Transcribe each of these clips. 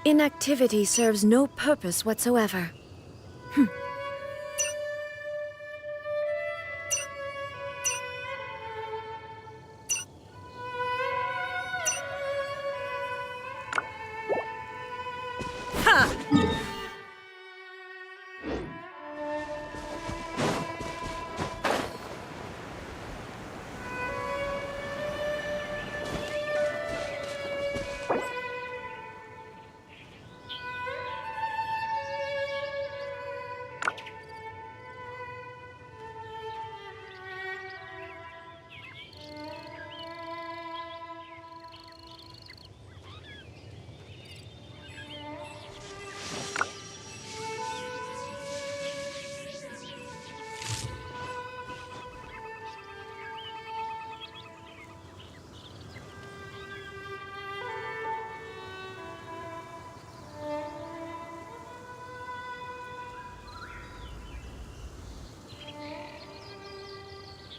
Inactivity serves no purpose whatsoever.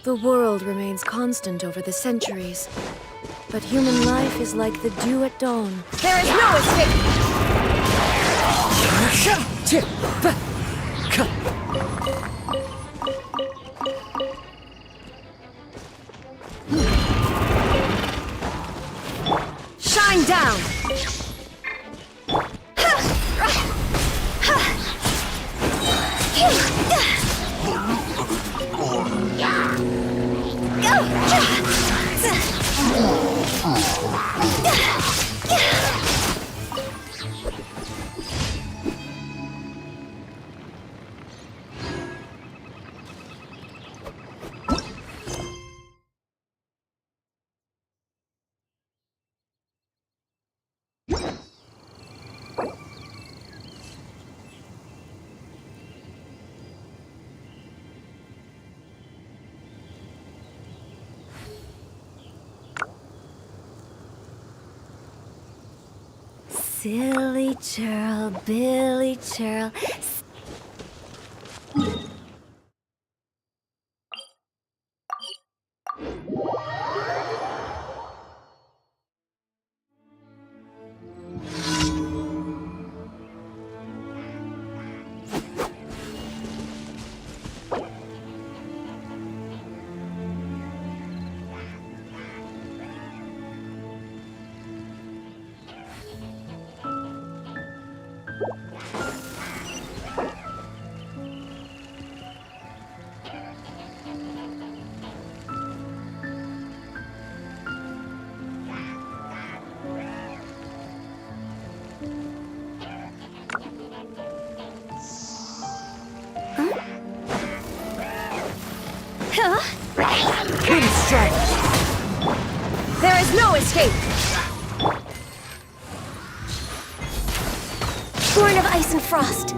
The world remains constant over the centuries, but human life is like the dew at dawn. There is no escape! Shine down! Silly churl, Billy churl. Wind strike! There is no escape! Born of ice and frost.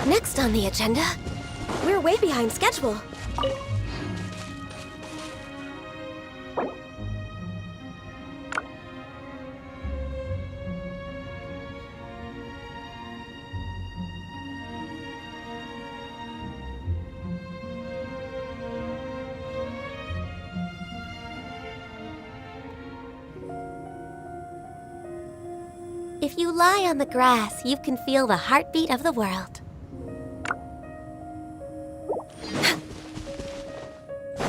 Next on the agenda, we're way behind schedule. If you lie on the grass, you can feel the heartbeat of the world.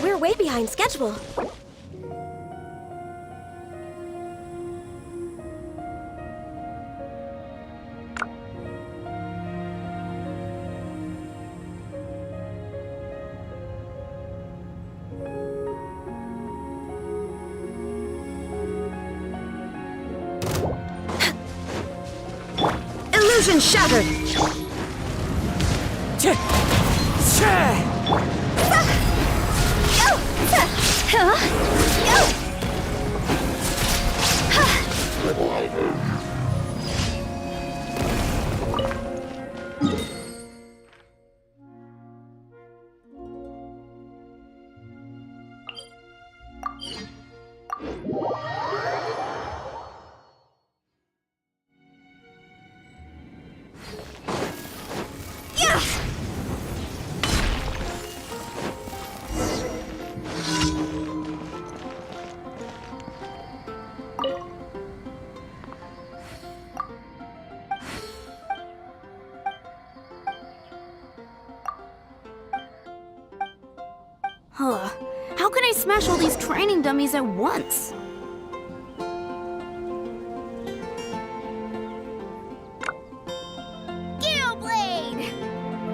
We're way behind schedule. Illusion shattered! Huh. How can I smash all these training dummies at once? Gale Blade!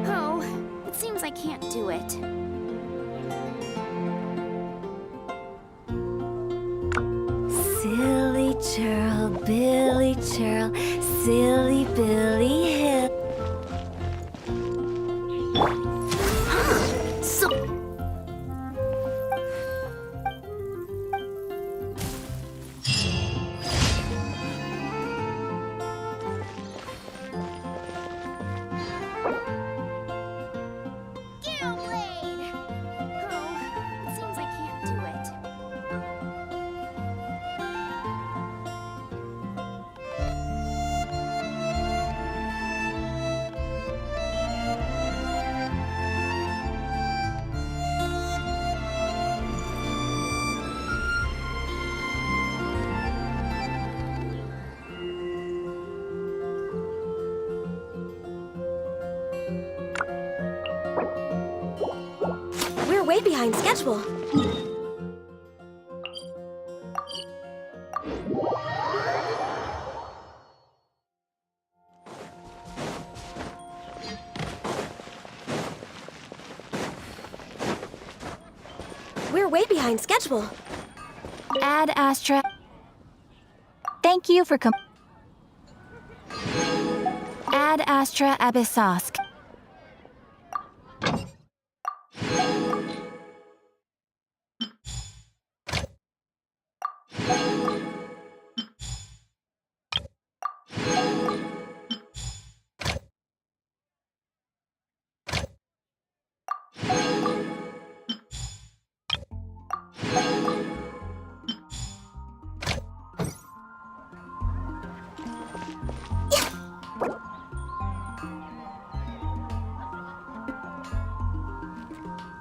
Oh, it seems I can't do it. Silly churl, Billy churl, silly Billy Hill. So... Gale Blade! Oh, it seems I can't do it. We're way behind schedule. We're way behind schedule. Ad Astra. Thank you for Ad Astra Abyssosk.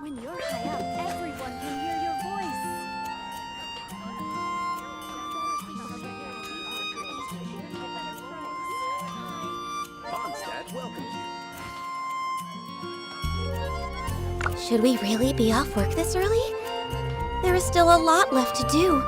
When you're high up, everyone can hear your voice. Mondstadt welcomes you. Should we really be off work this early? There is still a lot left to do.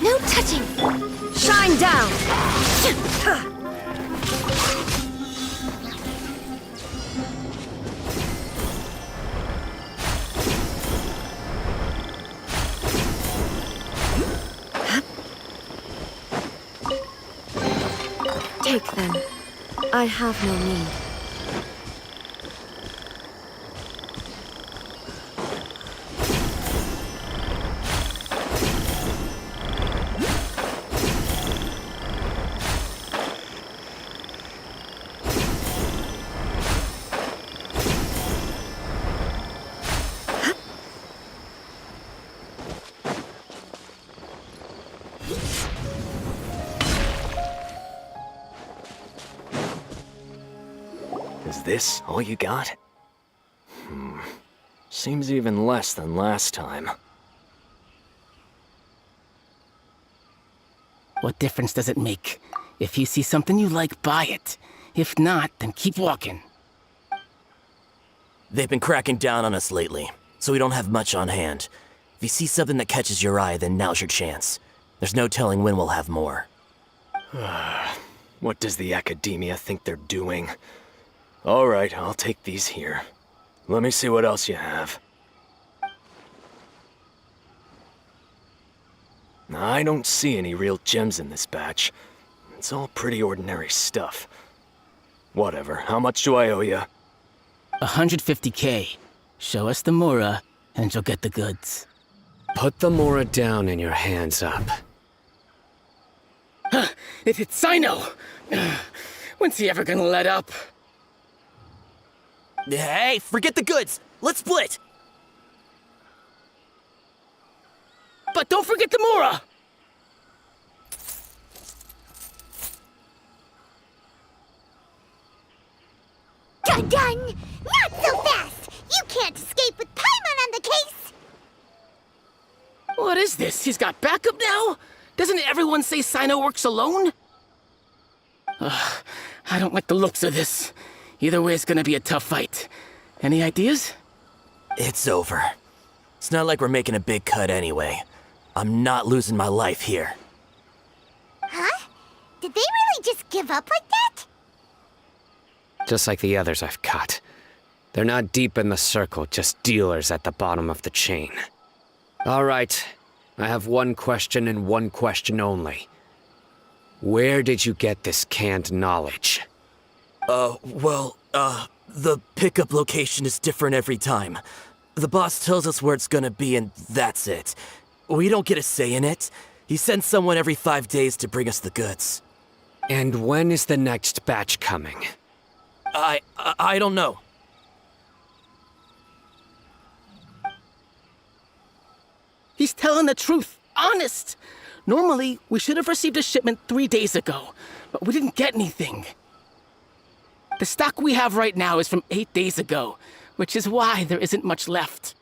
No touching! Shine down! Take them. I have no need. Is this all you got? Seems even less than last time. What difference does it make? If you see something you like, buy it. If not, then keep walking. They've been cracking down on us lately, so we don't have much on hand. If you see something that catches your eye, then now's your chance. There's no telling when we'll have more. What does the Academia think they're doing? Alright, I'll take these here. Let me see what else you have. I don't see any real gems in this batch. It's all pretty ordinary stuff. Whatever, how much do I owe you? 150K. Show us the Mora, and you'll get the goods. Put the Mora down and your hands up. It's Sino! When's he ever gonna let up? Hey, forget the goods! Let's split! But don't forget the Mora! Dun-dun! Not so fast! You can't escape with Paimon on the case! What is this? He's got backup now? Doesn't everyone say Sino works alone? I don't like the looks of this. Either way, it's gonna be a tough fight. Any ideas? It's over. It's not like we're making a big cut anyway. I'm not losing my life here. Huh? Did they really just give up like that? Just like the others I've caught. They're not deep in the circle, just dealers at the bottom of the chain. All right, I have one question and one question only. Where did you get this canned knowledge? The pickup location is different every time. The boss tells us where it's gonna be and that's it. We don't get a say in it. He sends someone every 5 days to bring us the goods. And when is the next batch coming? I don't know. He's telling the truth. Honest. Normally, we should have received a shipment 3 days ago, but we didn't get anything. The stock we have right now is from 8 days ago, which is why there isn't much left.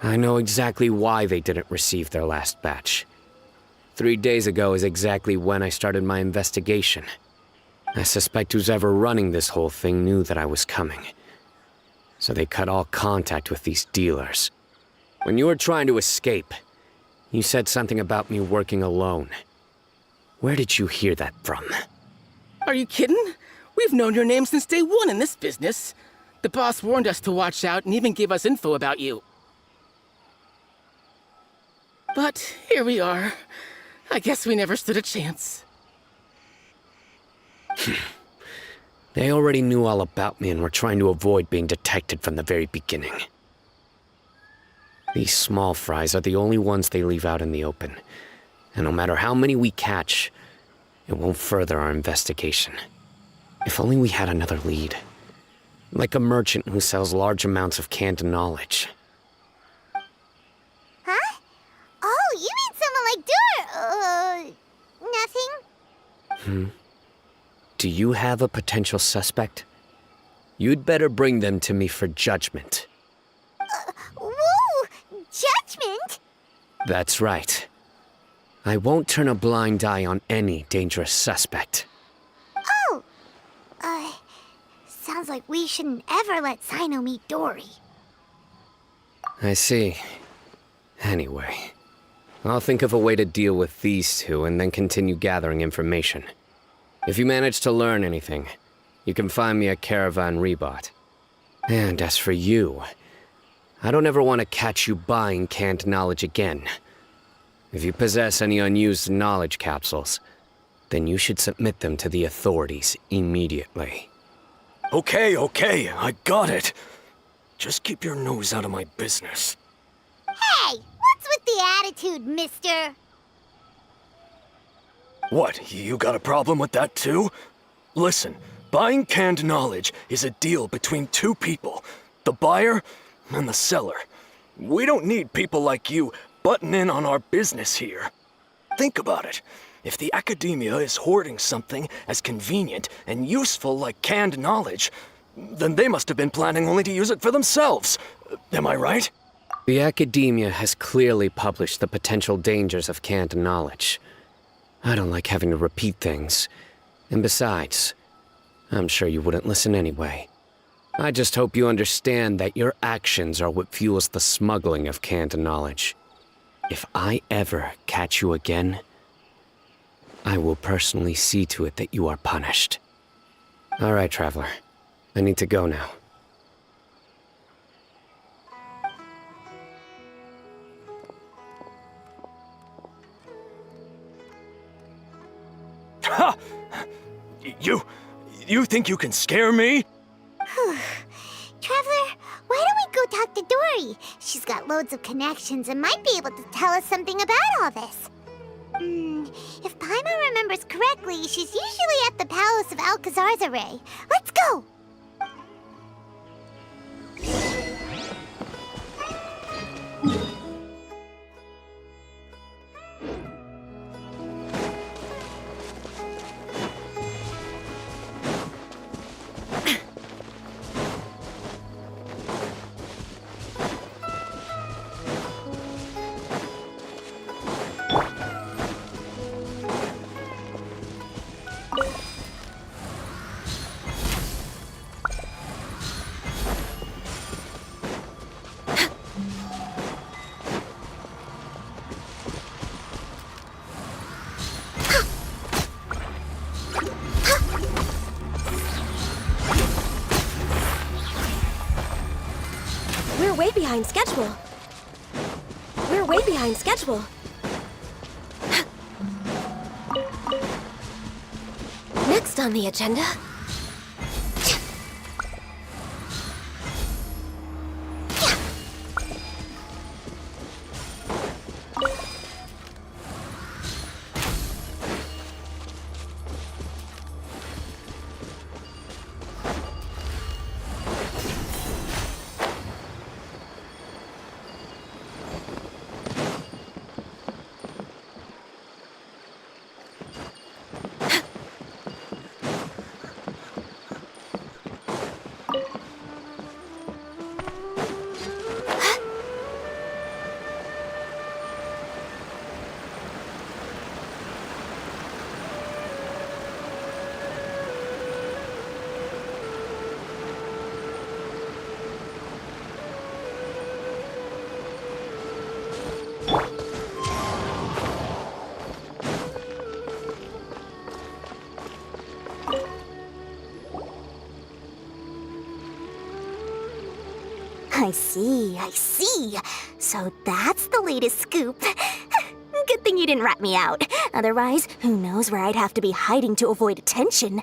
I know exactly why they didn't receive their last batch. 3 days ago is exactly when I started my investigation. I suspect who's ever running this whole thing knew that I was coming. So they cut all contact with these dealers. When you were trying to escape, you said something about me working alone. Where did you hear that from? Are you kidding? We've known your name since day one in this business. The boss warned us to watch out and even gave us info about you. But here we are. I guess we never stood a chance. They already knew all about me and were trying to avoid being detected from the very beginning. These small fries are the only ones they leave out in the open. And no matter how many we catch, it won't further our investigation. If only we had another lead. Like a merchant who sells large amounts of canned knowledge. Huh? Oh, you mean someone like nothing? Do you have a potential suspect? You'd better bring them to me for judgment. Whoa! Judgment? That's right. I won't turn a blind eye on any dangerous suspect. Oh! Sounds like we shouldn't ever let Sino meet Dory. I see. Anyway, I'll think of a way to deal with these two and then continue gathering information. If you manage to learn anything, you can find me at Caravan Rebot. And as for you, I don't ever want to catch you buying canned knowledge again. If you possess any unused knowledge capsules, then you should submit them to the authorities immediately. Okay, I got it. Just keep your nose out of my business. Hey, what's with the attitude, mister? What, you got a problem with that too? Listen, buying canned knowledge is a deal between two people, the buyer and the seller. We don't need people like you butting in on our business here. Think about it. If the academia is hoarding something as convenient and useful like canned knowledge, then they must have been planning only to use it for themselves. Am I right? The academia has clearly published the potential dangers of canned knowledge. I don't like having to repeat things. And besides, I'm sure you wouldn't listen anyway. I just hope you understand that your actions are what fuels the smuggling of canned knowledge. If I ever catch you again, I will personally see to it that you are punished. All right, Traveler. I need to go now. Ha! You think you can scare me? Traveler, why don't we go talk to Dory? She's got loads of connections and might be able to tell us something about all this. If Paimon remembers correctly, she's usually at the Palace of Alcazar's. Let's go! We're way behind schedule. We're way behind schedule. Next on the agenda... I see. So that's the latest scoop. Good thing you didn't rat me out. Otherwise, who knows where I'd have to be hiding to avoid attention.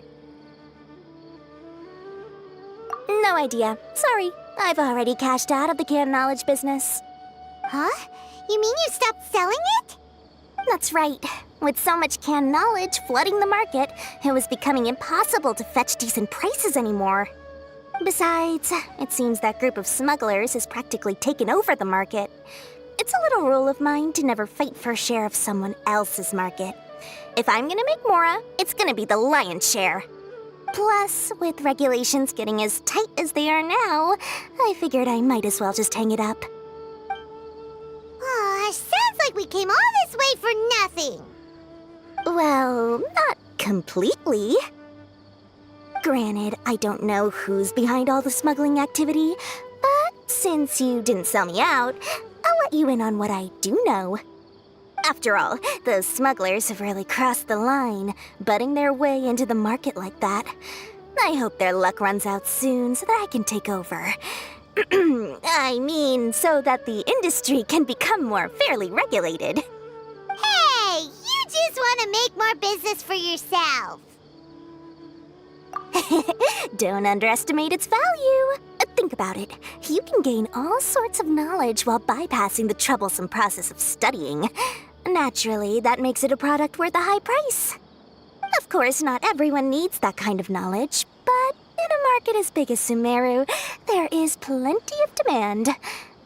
No idea. Sorry. I've already cashed out of the canned knowledge business. Huh? You mean you stopped selling it? That's right. With so much canned knowledge flooding the market, it was becoming impossible to fetch decent prices anymore. Besides, it seems that group of smugglers has practically taken over the market. It's a little rule of mine to never fight for a share of someone else's market. If I'm gonna make Mora, it's gonna be the lion's share. Plus, with regulations getting as tight as they are now, I figured I might as well just hang it up. Aw, sounds like we came all this way for nothing. Well, not completely. Granted, I don't know who's behind all the smuggling activity, but since you didn't sell me out, I'll let you in on what I do know. After all, those smugglers have really crossed the line, butting their way into the market like that. I hope their luck runs out soon so that I can take over. I mean, so that the industry can become more fairly regulated. Hey, you just want to make more business for yourself. Don't underestimate its value. Think about it. You can gain all sorts of knowledge while bypassing the troublesome process of studying. Naturally, that makes it a product worth a high price. Of course, not everyone needs that kind of knowledge, but in a market as big as Sumeru, there is plenty of demand.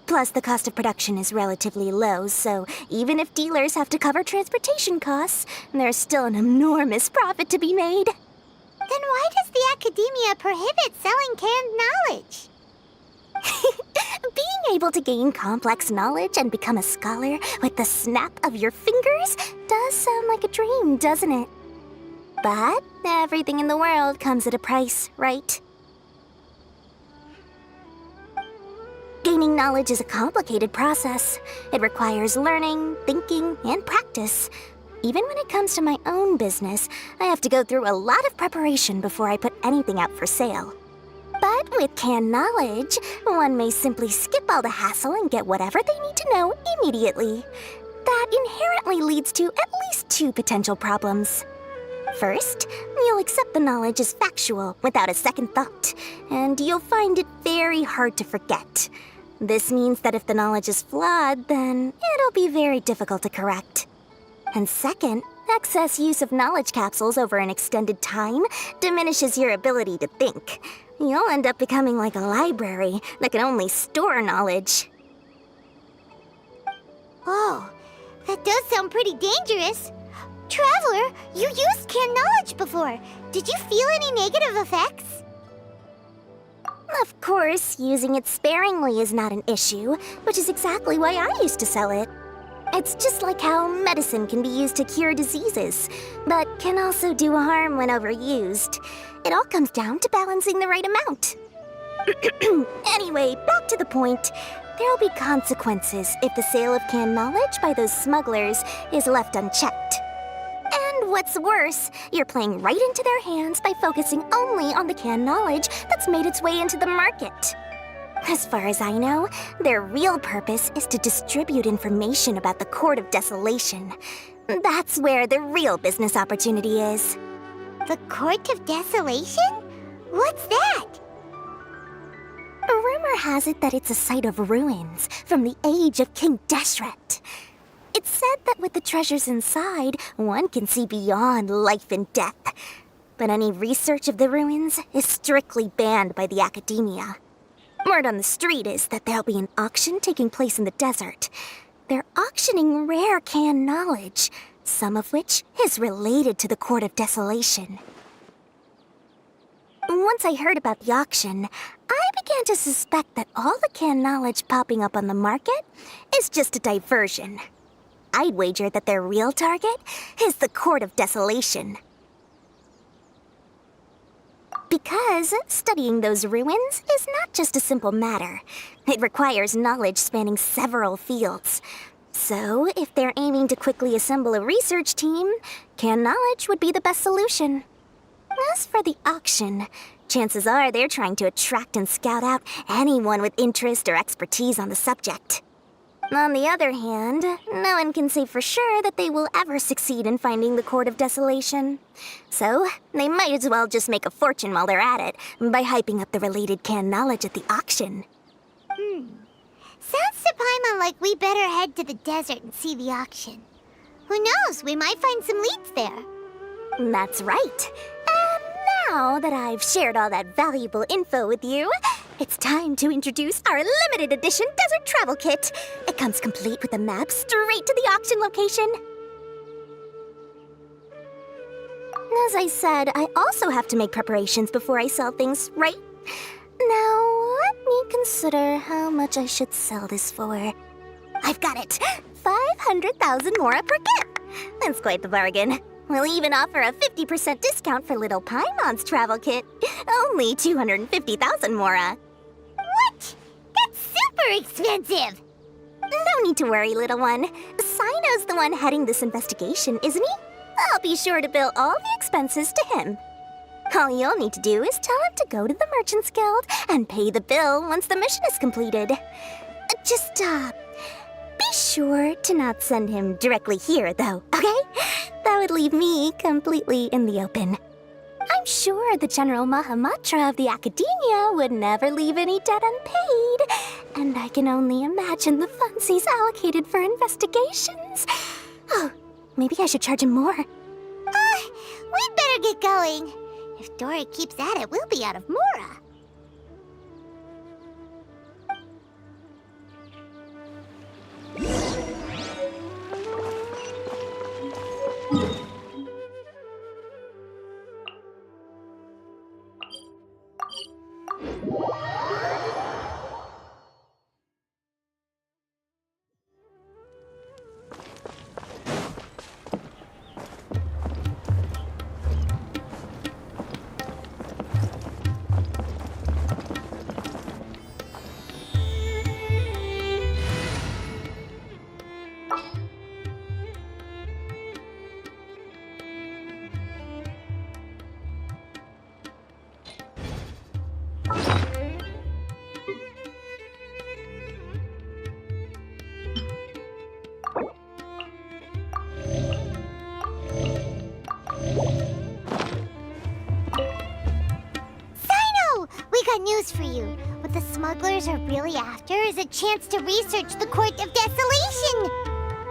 Plus, the cost of production is relatively low, so even if dealers have to cover transportation costs, there's still an enormous profit to be made. Then why does the academia prohibit selling canned knowledge? Being able to gain complex knowledge and become a scholar with the snap of your fingers does sound like a dream, doesn't it? But everything in the world comes at a price, right? Gaining knowledge is a complicated process. It requires learning, thinking, and practice. Even when it comes to my own business, I have to go through a lot of preparation before I put anything out for sale. But with canned knowledge, one may simply skip all the hassle and get whatever they need to know immediately. That inherently leads to at least two potential problems. First, you'll accept the knowledge as factual without a second thought, and you'll find it very hard to forget. This means that if the knowledge is flawed, then it'll be very difficult to correct. And second, excess use of knowledge capsules over an extended time diminishes your ability to think. You'll end up becoming like a library that can only store knowledge. Oh, that does sound pretty dangerous. Traveler, you used canned knowledge before. Did you feel any negative effects? Of course, using it sparingly is not an issue, which is exactly why I used to sell it. It's just like how medicine can be used to cure diseases, but can also do harm when overused. It all comes down to balancing the right amount. Anyway, back to the point. There'll be consequences if the sale of canned knowledge by those smugglers is left unchecked. And what's worse, you're playing right into their hands by focusing only on the canned knowledge that's made its way into the market. As far as I know, their real purpose is to distribute information about the Court of Desolation. That's where the real business opportunity is. The Court of Desolation? What's that? A rumor has it that it's a site of ruins from the age of King Deshret. It's said that with the treasures inside, one can see beyond life and death. But any research of the ruins is strictly banned by the academia. Word on the street is that there'll be an auction taking place in the desert. They're auctioning rare canned knowledge, some of which is related to the Court of Desolation. Once I heard about the auction, I began to suspect that all the canned knowledge popping up on the market is just a diversion. I'd wager that their real target is the Court of Desolation. Because studying those ruins is not just a simple matter. It requires knowledge spanning several fields. So, if they're aiming to quickly assemble a research team, canned knowledge would be the best solution. As for the auction, chances are they're trying to attract and scout out anyone with interest or expertise on the subject. On the other hand, no one can say for sure that they will ever succeed in finding the Court of Desolation. So, they might as well just make a fortune while they're at it by hyping up the related canned knowledge at the auction. Sounds to Paimon like we better head to the desert and see the auction. Who knows, we might find some leads there. That's right. And now that I've shared all that valuable info with you, it's time to introduce our limited edition desert travel kit. It comes complete with a map straight to the auction location. As I said, I also have to make preparations before I sell things, right? Now, let me consider how much I should sell this for. I've got it! 500,000 mora per kit! That's quite the bargain. We'll even offer a 50% discount for Little Paimon's travel kit. Only 250,000 mora. What? That's super expensive! No need to worry, little one. Sino's the one heading this investigation, isn't he? I'll be sure to bill all the expenses to him. All you'll need to do is tell him to go to the Merchants Guild and pay the bill once the mission is completed. Just, be sure to not send him directly here, though, okay? That would leave me completely in the open. I'm sure the General Mahamatra of the Academia would never leave any debt unpaid, and I can only imagine the funds he's allocated for investigations. Oh, maybe I should charge him more. We'd better get going. If Dory keeps at it, we'll be out of Mora. News for you. What the smugglers are really after is a chance to research the Court of Desolation.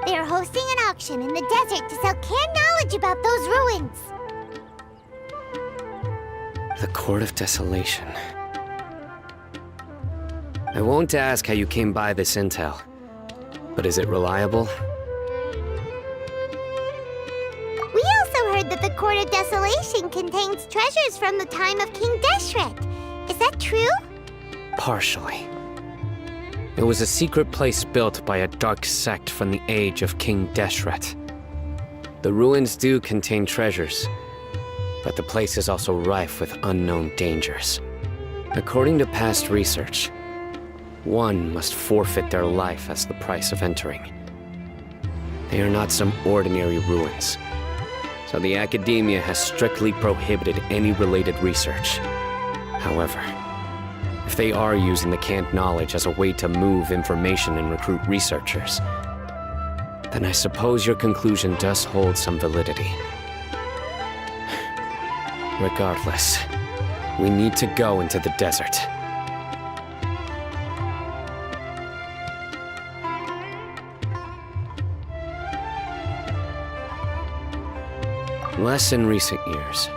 They are hosting an auction in the desert to sell canned knowledge about those ruins. The Court of Desolation. I won't ask how you came by this intel, but is it reliable? We also heard that the Court of Desolation contains treasures from the time of King Deshret. Is that true? Partially. It was a secret place built by a dark sect from the age of King Deshret. The ruins do contain treasures, but the place is also rife with unknown dangers. According to past research, one must forfeit their life as the price of entering. They are not some ordinary ruins, so the Academia has strictly prohibited any related research. However, if they are using the canned knowledge as a way to move information and recruit researchers, then I suppose your conclusion does hold some validity. Regardless, we need to go into the desert. Less in recent years,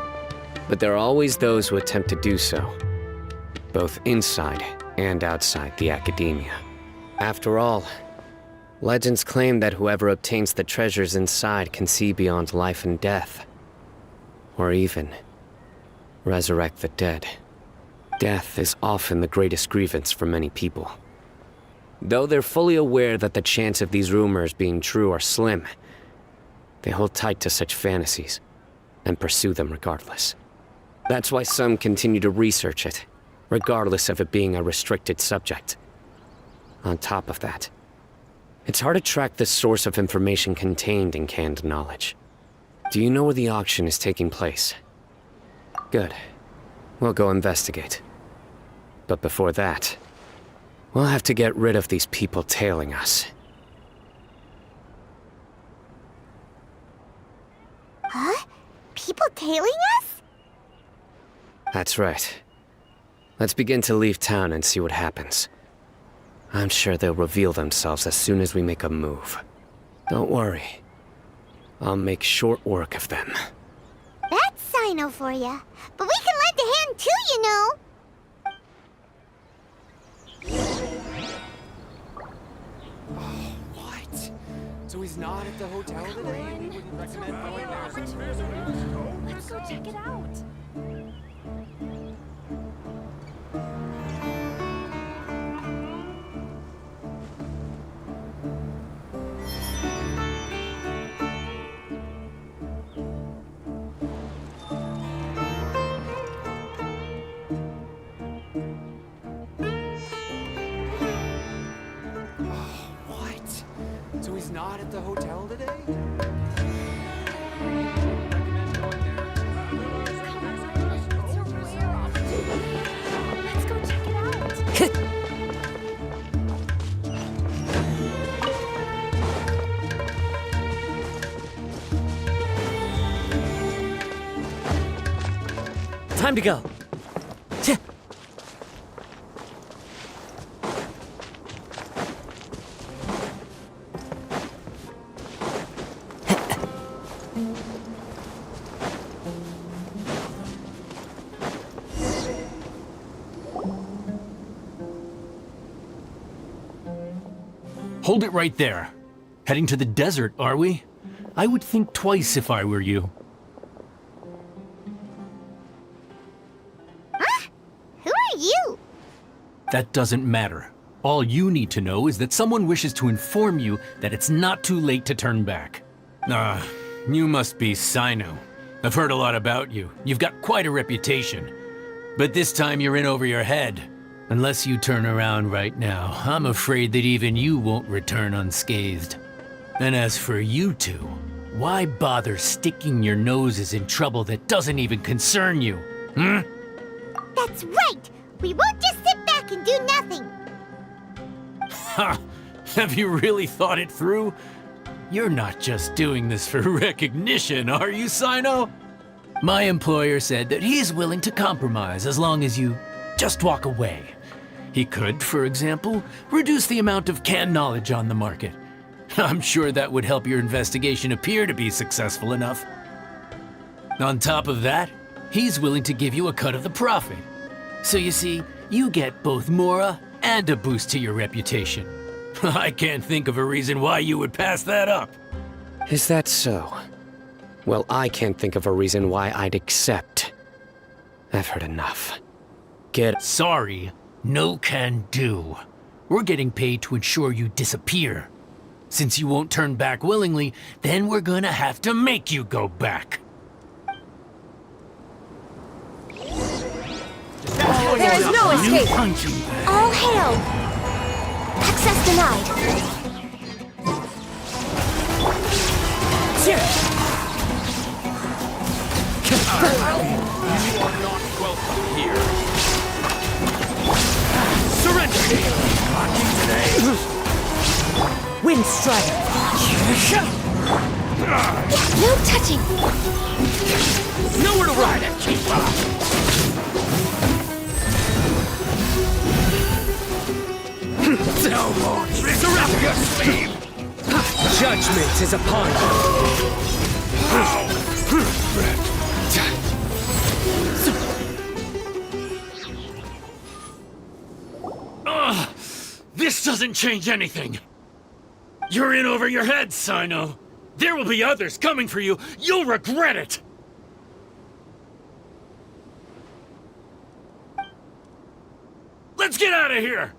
but there are always those who attempt to do so, both inside and outside the Academia. After all, legends claim that whoever obtains the treasures inside can see beyond life and death, or even resurrect the dead. Death is often the greatest grievance for many people. Though they're fully aware that the chance of these rumors being true are slim, they hold tight to such fantasies and pursue them regardless. That's why some continue to research it, regardless of it being a restricted subject. On top of that, it's hard to track the source of information contained in canned knowledge. Do you know where the auction is taking place? Good. We'll go investigate. But before that, we'll have to get rid of these people tailing us. Huh? People tailing us? That's right. Let's begin to leave town and see what happens. I'm sure they'll reveal themselves as soon as we make a move. Don't worry. I'll make short work of them. That's Sino for ya. But we can lend a hand too, you know. What? So he's not at the hotel today? We wouldn't recommend going there. Let's go check it out. What? he's not at the hotel today? Let's go check it out. Time to go. Tch. Hold it right there. Heading to the desert, are we? I would think twice if I were you. Who are you? That doesn't matter. All you need to know is that someone wishes to inform you that it's not too late to turn back. You must be Sino. I've heard a lot about you. You've got quite a reputation. But this time you're in over your head. Unless you turn around right now, I'm afraid that even you won't return unscathed. And as for you two, why bother sticking your noses in trouble that doesn't even concern you? That's right! We won't just sit back and do nothing! Ha! Have you really thought it through? You're not just doing this for recognition, are you, Sino? My employer said that he's willing to compromise as long as you just walk away. He could, for example, reduce the amount of canned knowledge on the market. I'm sure that would help your investigation appear to be successful enough. On top of that, he's willing to give you a cut of the profit. So you see, you get both Mora and a boost to your reputation. I can't think of a reason why you would pass that up. Is that so? Well, I can't think of a reason why I'd accept. I've heard enough. Sorry, no can do. We're getting paid to ensure you disappear. Since you won't turn back willingly, then we're gonna have to make you go back. There is no escape! Punching bag. All hail! Access denied. You are not welcome here. Surrender! Lucky today. Wind strike. No touching. Nowhere to ride at, Keeper! No more resurrection! Judgment is upon This doesn't change anything. You're in over your head, Sino. There will be others coming for you. You'll regret it. Let's get out of here.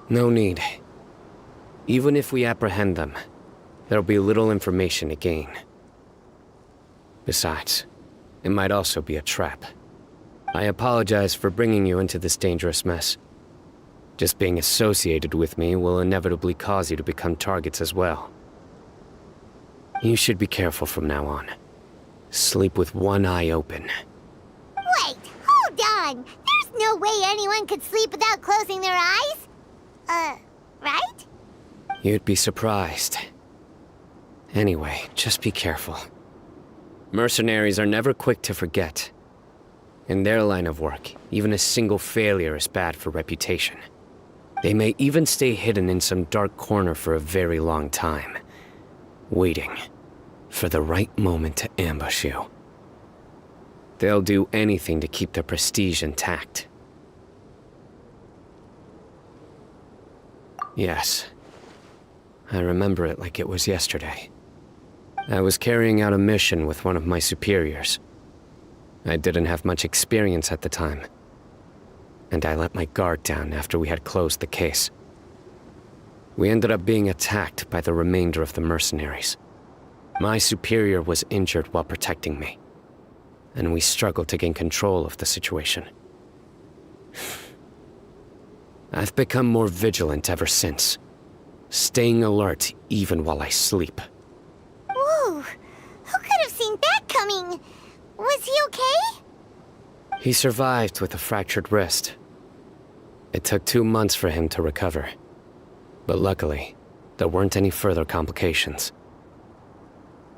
No need. Even if we apprehend them, there'll be little information to gain. Besides, it might also be a trap. I apologize for bringing you into this dangerous mess. Just being associated with me will inevitably cause you to become targets as well. You should be careful from now on. Sleep with one eye open. Wait, hold on! There's no way anyone could sleep without closing their eyes? Right? You'd be surprised. Anyway, just be careful. Mercenaries are never quick to forget. In their line of work, even a single failure is bad for reputation. They may even stay hidden in some dark corner for a very long time, waiting for the right moment to ambush you. They'll do anything to keep their prestige intact. Yes, I remember it like it was yesterday. I was carrying out a mission with one of my superiors. I didn't have much experience at the time, and I let my guard down after we had closed the case. We ended up being attacked by the remainder of the mercenaries. My superior was injured while protecting me, and we struggled to gain control of the situation. I've become more vigilant ever since, staying alert even while I sleep. Whoa! Who could have seen that coming? Was he okay? He survived with a fractured wrist. It took 2 months for him to recover, but luckily, there weren't any further complications.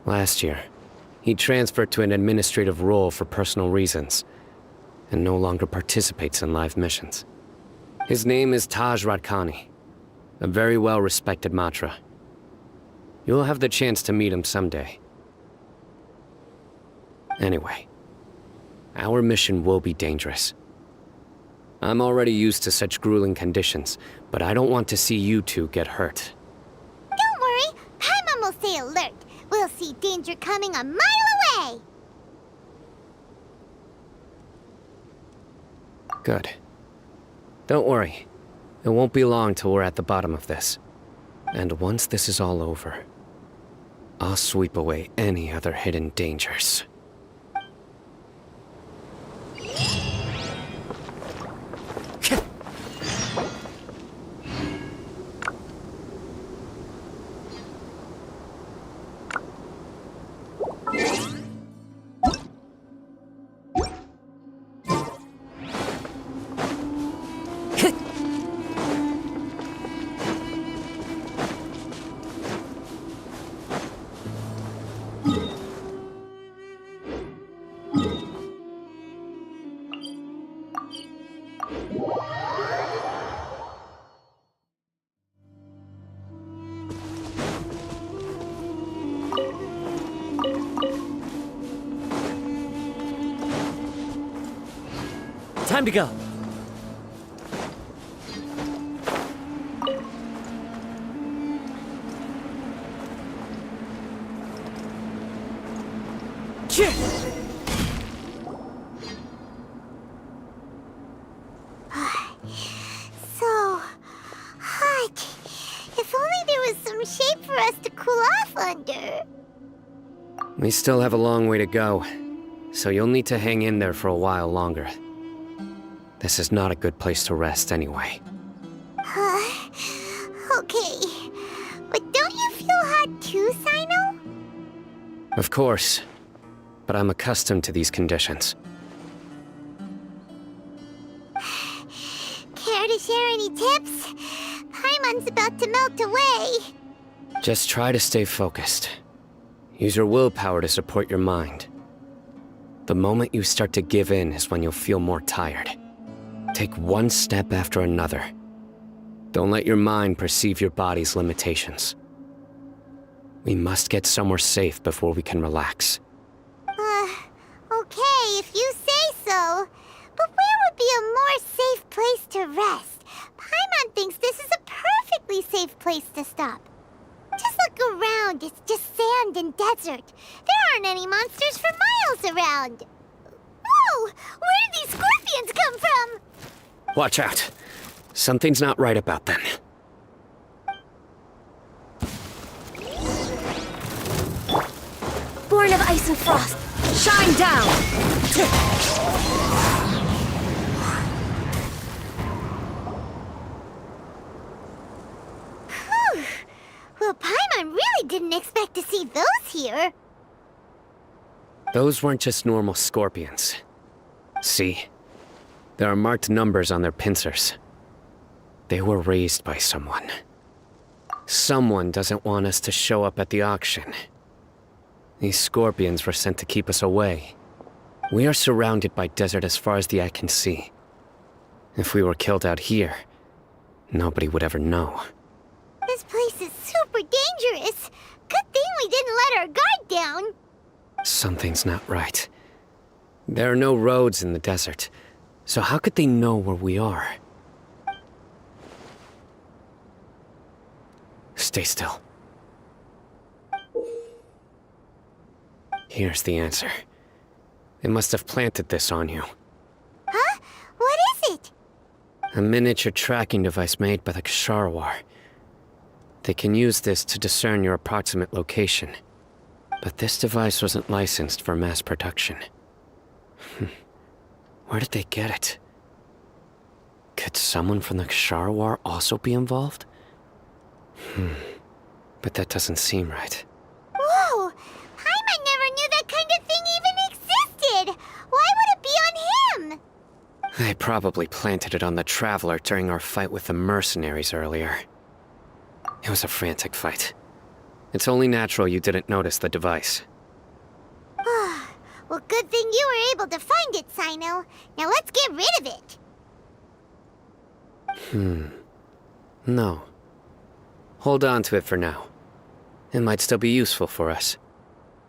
Last year, he transferred to an administrative role for personal reasons, and no longer participates in live missions. His name is Taj Radkani, a very well-respected Matra. You'll have the chance to meet him someday. Anyway, our mission will be dangerous. I'm already used to such grueling conditions, but I don't want to see you two get hurt. Don't worry, Paimon will stay alert. We'll see danger coming a mile away. Good. Don't worry. It won't be long till we're at the bottom of this. And once this is all over, I'll sweep away any other hidden dangers. Time to go. So hot. If only there was some shade for us to cool off under. We still have a long way to go, so you'll need to hang in there for a while longer. This is not a good place to rest anyway. Okay. But don't you feel hot too, Sino? Of course, but I'm accustomed to these conditions. Care to share any tips? Paimon's about to melt away. Just try to stay focused. Use your willpower to support your mind. The moment you start to give in is when you'll feel more tired. Take one step after another. Don't let your mind perceive your body's limitations. We must get somewhere safe before we can relax. Okay, if you say so. But where would be a more safe place to rest? Paimon thinks this is a perfectly safe place to stop. Just look around, it's just sand and desert. There aren't any monsters for miles around. Whoa! Where did these scorpions come from? Watch out. Something's not right about them. Born of ice and frost, shine down! Whew. Well, Paimon really didn't expect to see those here. Those weren't just normal scorpions. See? There are marked numbers on their pincers. They were raised by someone. Someone doesn't want us to show up at the auction. These scorpions were sent to keep us away. We are surrounded by desert as far as the eye can see. If we were killed out here, nobody would ever know. This place is super dangerous. Good thing we didn't let our guard down. Something's not right. There are no roads in the desert, so how could they know where we are? Stay still. Here's the answer. They must have planted this on you. Huh? What is it? A miniature tracking device made by the Ksharawar. They can use this to discern your approximate location. But this device wasn't licensed for mass production. Where did they get it? Could someone from the Ksharawar also be involved? But that doesn't seem right. Whoa! Paimon never knew that kind of thing even existed! Why would it be on him? They probably planted it on the Traveler during our fight with the mercenaries earlier. It was a frantic fight. It's only natural you didn't notice the device. Well, good thing you were able to find it, Sino. Now let's get rid of it. No. Hold on to it for now. It might still be useful for us.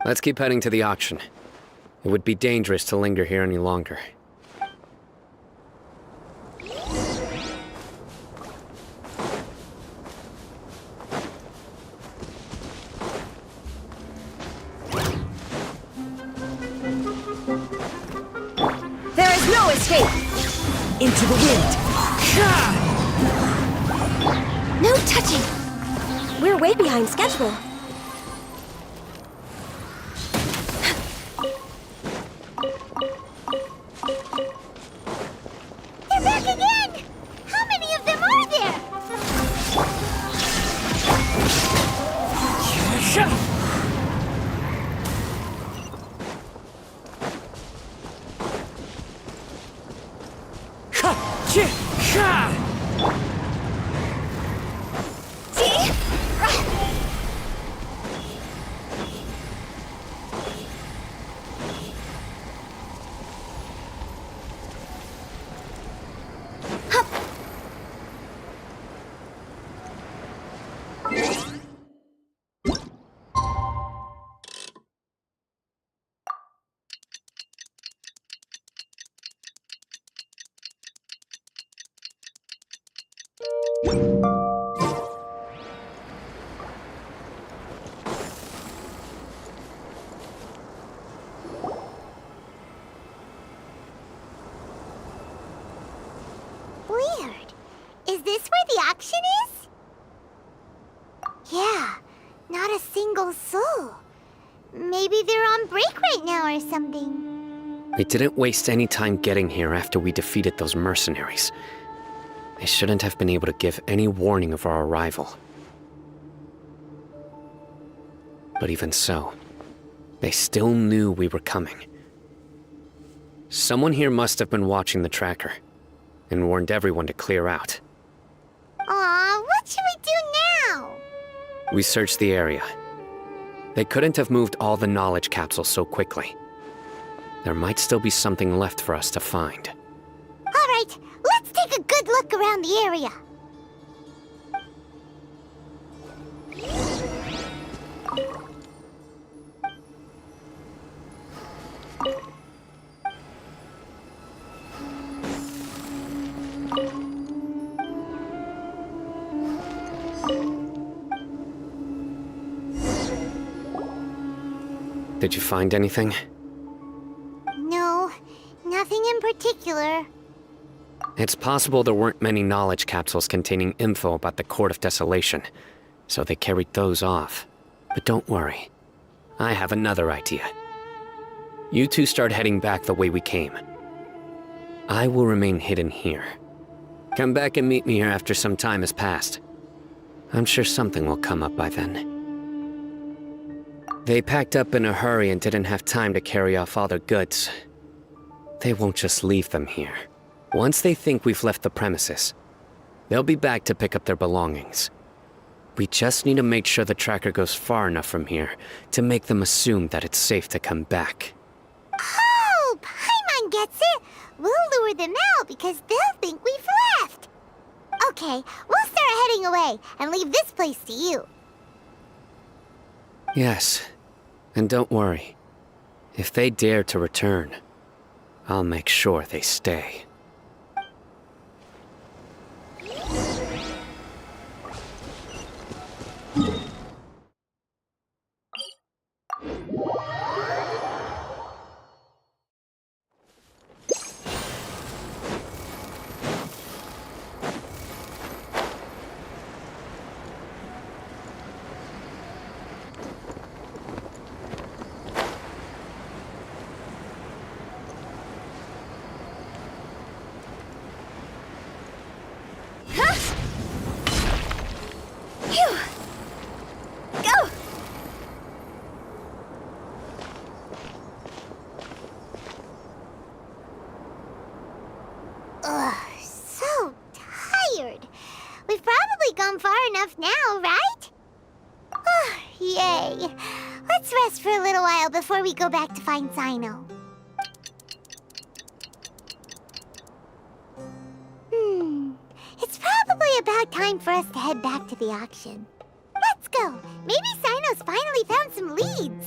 Let's keep heading to the auction. It would be dangerous to linger here any longer. There is no escape! Into the wind! No touching! We're way behind schedule. They're back again! How many of them are there? Weird. Is this where the auction is? Yeah, not a single soul. Maybe they're on break right now or something. We didn't waste any time getting here after we defeated those mercenaries. They shouldn't have been able to give any warning of our arrival. But even so, they still knew we were coming. Someone here must have been watching the tracker and warned everyone to clear out. Aw, what should we do now? We searched the area. They couldn't have moved all the knowledge capsules so quickly. There might still be something left for us to find. All right, let's take a good look around the area. Did you find anything? No, nothing in particular. It's possible there weren't many knowledge capsules containing info about the Court of Desolation, so they carried those off. But don't worry. I have another idea. You two start heading back the way we came. I will remain hidden here. Come back and meet me here after some time has passed. I'm sure something will come up by then. They packed up in a hurry and didn't have time to carry off all their goods. They won't just leave them here. Once they think we've left the premises, they'll be back to pick up their belongings. We just need to make sure the tracker goes far enough from here to make them assume that it's safe to come back. Oh, Paimon gets it. We'll lure them out because they'll think we've left. Okay, we'll start heading away and leave this place to you. Yes, and don't worry. If they dare to return, I'll make sure they stay. enough now, right? Oh, yay. Let's rest for a little while before we go back to find Sino. It's probably about time for us to head back to the auction. Let's go. Maybe Sino's finally found some leads.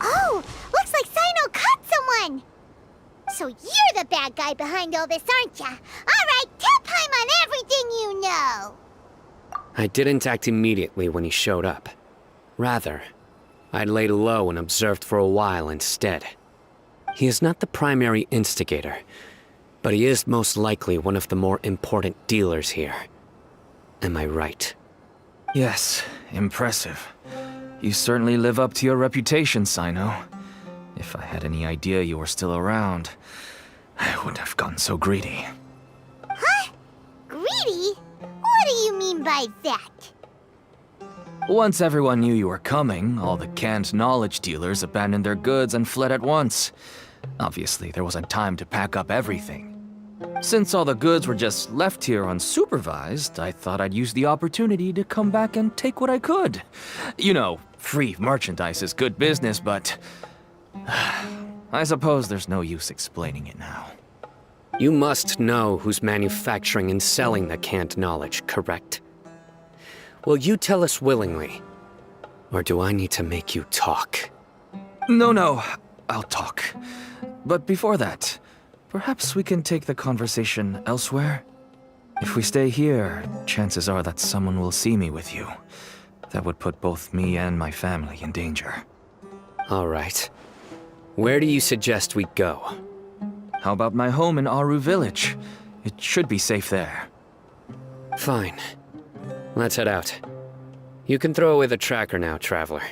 Oh, looks like Sino caught someone! So you're the bad guy behind all this, aren't ya? Alright, tell Paimon everything you know! I didn't act immediately when he showed up. Rather, I laid low and observed for a while instead. He is not the primary instigator, but he is most likely one of the more important dealers here. Am I right? Yes, impressive. You certainly live up to your reputation, Sino. If I had any idea you were still around, I wouldn't have gotten so greedy. Huh? Greedy? What do you mean by that? Once everyone knew you were coming, all the canned knowledge dealers abandoned their goods and fled at once. Obviously, there wasn't time to pack up everything. Since all the goods were just left here unsupervised, I thought I'd use the opportunity to come back and take what I could. You know, free merchandise is good business, but I suppose there's no use explaining it now. You must know who's manufacturing and selling the canned knowledge, correct? Will you tell us willingly? Or do I need to make you talk? No, I'll talk. But before that, perhaps we can take the conversation elsewhere? If we stay here, chances are that someone will see me with you. That would put both me and my family in danger. All right. Where do you suggest we go? How about my home in Aru Village? It should be safe there. Fine. Let's head out. You can throw away the tracker now, Traveler.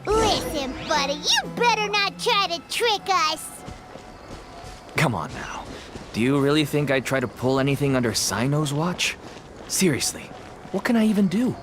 Listen, buddy, you better not try to trick us! Come on now. Do you really think I'd try to pull anything under Sino's watch? Seriously, what can I even do?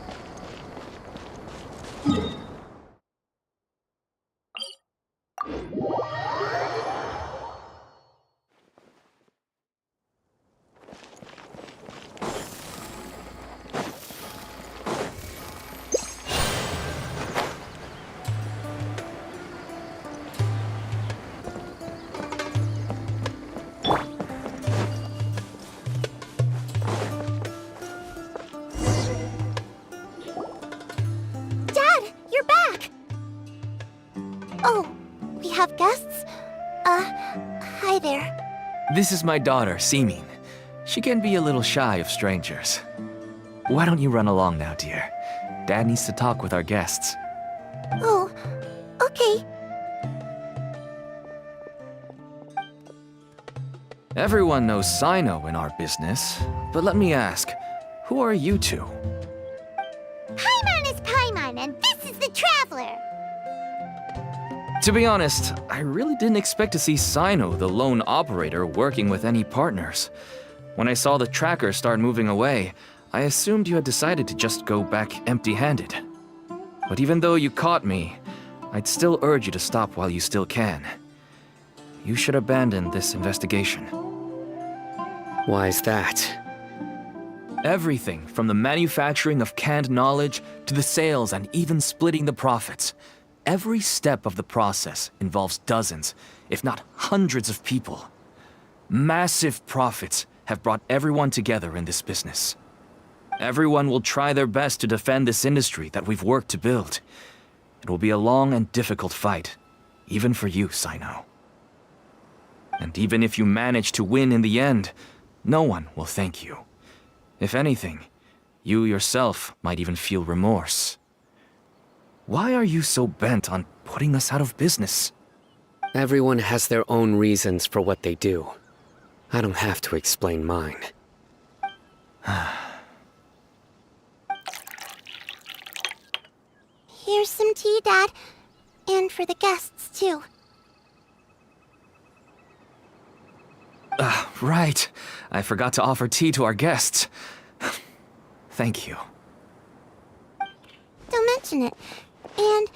Dad, you're back! Oh, we have guests? Hi there. This is my daughter, Seemin. She can be a little shy of strangers. Why don't you run along now, dear? Dad needs to talk with our guests. Oh, okay. Everyone knows Sino in our business, but let me ask, who are you two? Paimon is Paimon, and this is the Traveler! To be honest, I really didn't expect to see Sino, the lone operator, working with any partners. When I saw the tracker start moving away, I assumed you had decided to just go back empty-handed. But even though you caught me, I'd still urge you to stop while you still can. You should abandon this investigation. Why is that? Everything from the manufacturing of canned knowledge to the sales and even splitting the profits. Every step of the process involves dozens, if not hundreds of people. Massive profits have brought everyone together in this business. Everyone will try their best to defend this industry that we've worked to build. It will be a long and difficult fight, even for you, Sino. And even if you manage to win in the end, no one will thank you. If anything, you yourself might even feel remorse. Why are you so bent on putting us out of business? Everyone has their own reasons for what they do. I don't have to explain mine. Here's some tea, Dad. And for the guests, too. Right. I forgot to offer tea to our guests. Thank you. Don't mention it. And,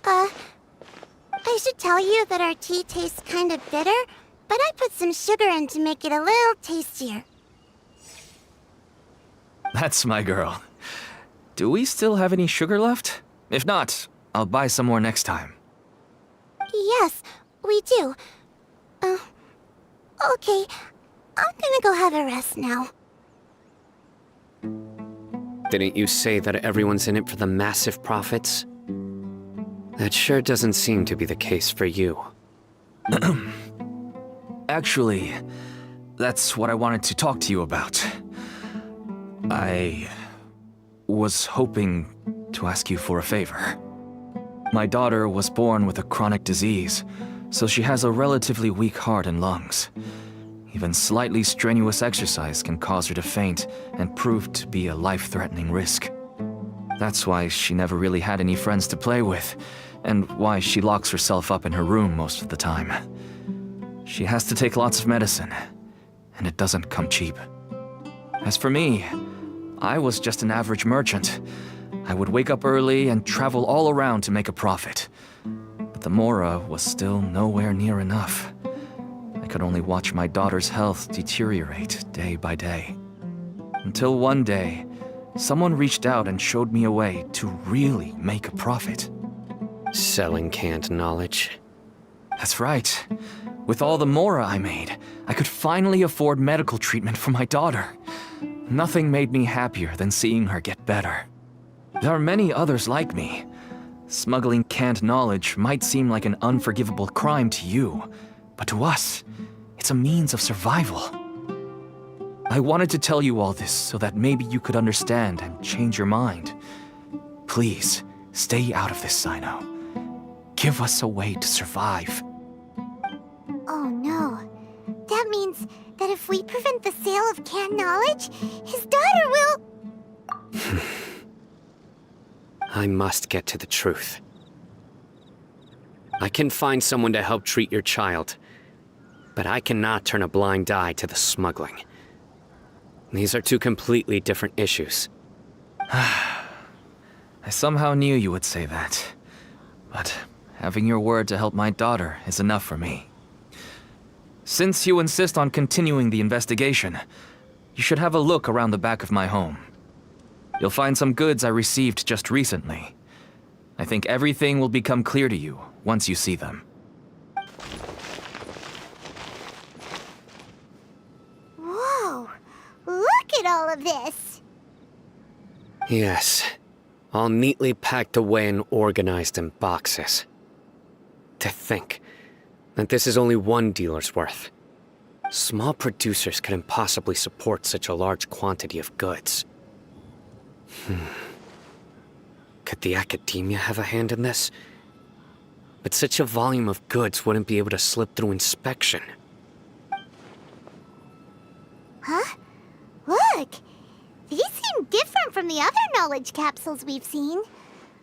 I should tell you that our tea tastes kind of bitter, but I put some sugar in to make it a little tastier. That's my girl. Do we still have any sugar left? If not, I'll buy some more next time. Yes, we do. Okay. I'm gonna go have a rest now. Didn't you say that everyone's in it for the massive profits? That sure doesn't seem to be the case for you. Actually, that's what I wanted to talk to you about. I was hoping to ask you for a favor. My daughter was born with a chronic disease, so she has a relatively weak heart and lungs. Even slightly strenuous exercise can cause her to faint and prove to be a life-threatening risk. That's why she never really had any friends to play with, and why she locks herself up in her room most of the time. She has to take lots of medicine, and it doesn't come cheap. As for me, I was just an average merchant. I would wake up early and travel all around to make a profit. But the Mora was still nowhere near enough. I could only watch my daughter's health deteriorate day by day. Until one day, someone reached out and showed me a way to really make a profit. Selling canned knowledge. That's right. With all the Mora I made, I could finally afford medical treatment for my daughter. Nothing made me happier than seeing her get better. There are many others like me. Smuggling canned knowledge might seem like an unforgivable crime to you, but to us, it's a means of survival. I wanted to tell you all this so that maybe you could understand and change your mind. Please, stay out of this, Sino. Give us a way to survive. Oh no. That means that if we prevent the sale of canned knowledge, his daughter will... I must get to the truth. I can find someone to help treat your child, but I cannot turn a blind eye to the smuggling. These are two completely different issues. I somehow knew you would say that. But having your word to help my daughter is enough for me. Since you insist on continuing the investigation, you should have a look around the back of my home. You'll find some goods I received just recently. I think everything will become clear to you once you see them. Whoa! Look at all of this! Yes, all neatly packed away and organized in boxes. To think that this is only one dealer's worth. Small producers couldn't possibly support such a large quantity of goods. Could the Academia have a hand in this? But such a volume of goods wouldn't be able to slip through inspection. Huh? Look! These seem different from the other knowledge capsules we've seen.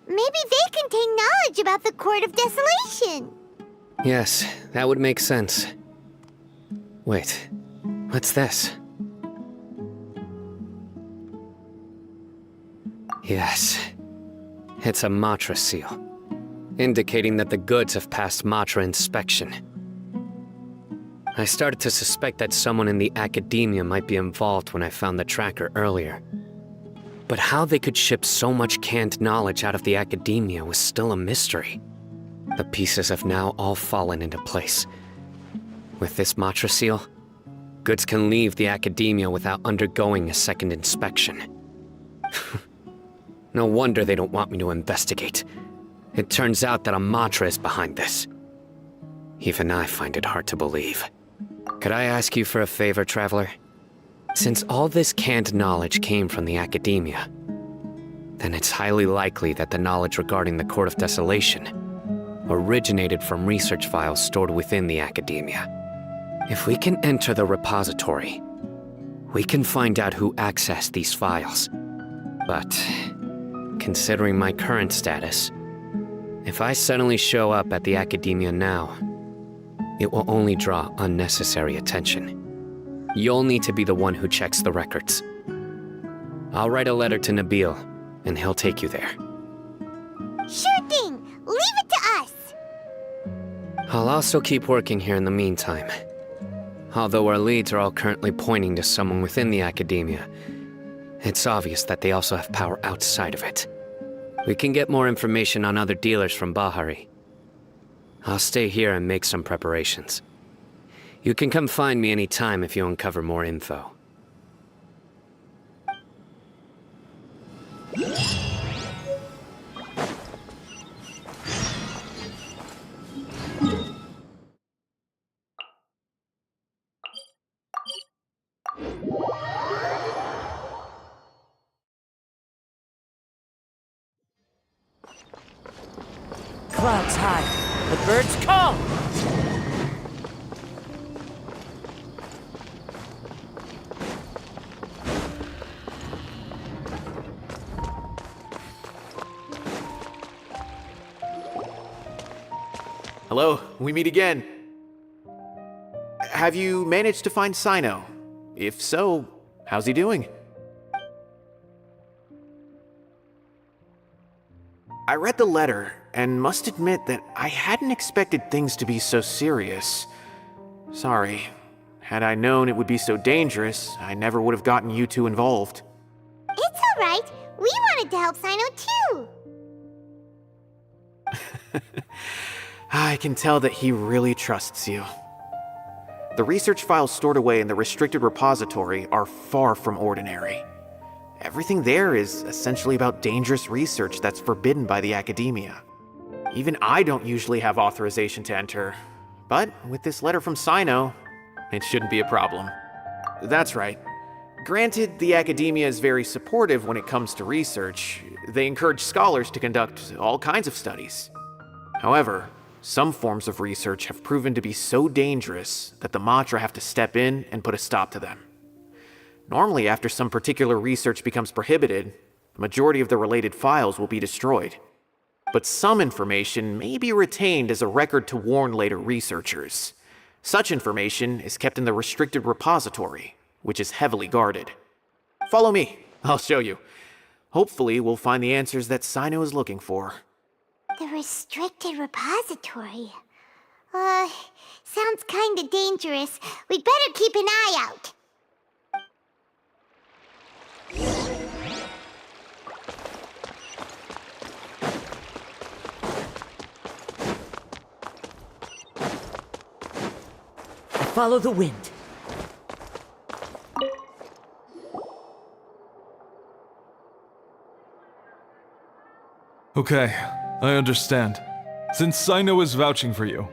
Maybe they contain knowledge about the Court of Desolation. Yes, that would make sense. Wait, what's this? Yes, it's a Matra seal, indicating that the goods have passed Matra inspection. I started to suspect that someone in the Academia might be involved when I found the tracker earlier. But how they could ship so much canned knowledge out of the Academia was still a mystery. The pieces have now all fallen into place. With this Matra seal, goods can leave the academia without undergoing a second inspection. No wonder they don't want me to investigate. It turns out that a mantra is behind this. Even I find it hard to believe. Could I ask you for a favor, Traveler? Since all this canned knowledge came from the academia, then it's highly likely that the knowledge regarding the Court of Desolation originated from research files stored within the academia. If we can enter the repository, we can find out who accessed these files. But, considering my current status, if I suddenly show up at the academia now, it will only draw unnecessary attention. You'll need to be the one who checks the records. I'll write a letter to Nabil, and he'll take you there. Sure thing! Leave it to us! I'll also keep working here in the meantime. Although our leads are all currently pointing to someone within the academia, it's obvious that they also have power outside of it. We can get more information on other dealers from Bahari. I'll stay here and make some preparations. You can come find me anytime if you uncover more info. Clouds high. The birds call! Hello, we meet again. Have you managed to find Sino? If so, how's he doing? I read the letter and must admit that I hadn't expected things to be so serious. Sorry. Had I known it would be so dangerous, I never would have gotten you two involved. It's alright. We wanted to help Sino too. I can tell that he really trusts you. The research files stored away in the restricted repository are far from ordinary. Everything there is essentially about dangerous research that's forbidden by the academia. Even I don't usually have authorization to enter, but with this letter from Sino, it shouldn't be a problem. That's right. Granted, the academia is very supportive when it comes to research. They encourage scholars to conduct all kinds of studies. However, some forms of research have proven to be so dangerous that the Matra have to step in and put a stop to them. Normally, after some particular research becomes prohibited, the majority of the related files will be destroyed. But some information may be retained as a record to warn later researchers. Such information is kept in the restricted repository, which is heavily guarded. Follow me, I'll show you. Hopefully, we'll find the answers that Sino is looking for. The restricted repository. Sounds kinda dangerous. We'd better keep an eye out. Follow the wind. Okay, I understand. Since Sino is vouching for you,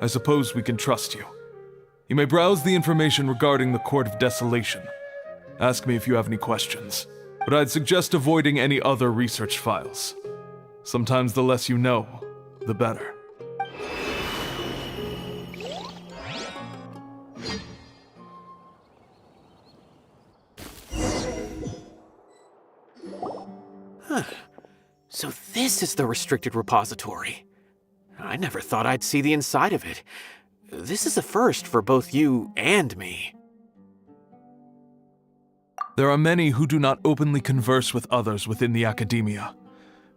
I suppose we can trust you. You may browse the information regarding the Court of Desolation. Ask me if you have any questions, but I'd suggest avoiding any other research files. Sometimes the less you know, the better. So this is the restricted repository. I never thought I'd see the inside of it. This is a first for both you and me. There are many who do not openly converse with others within the academia.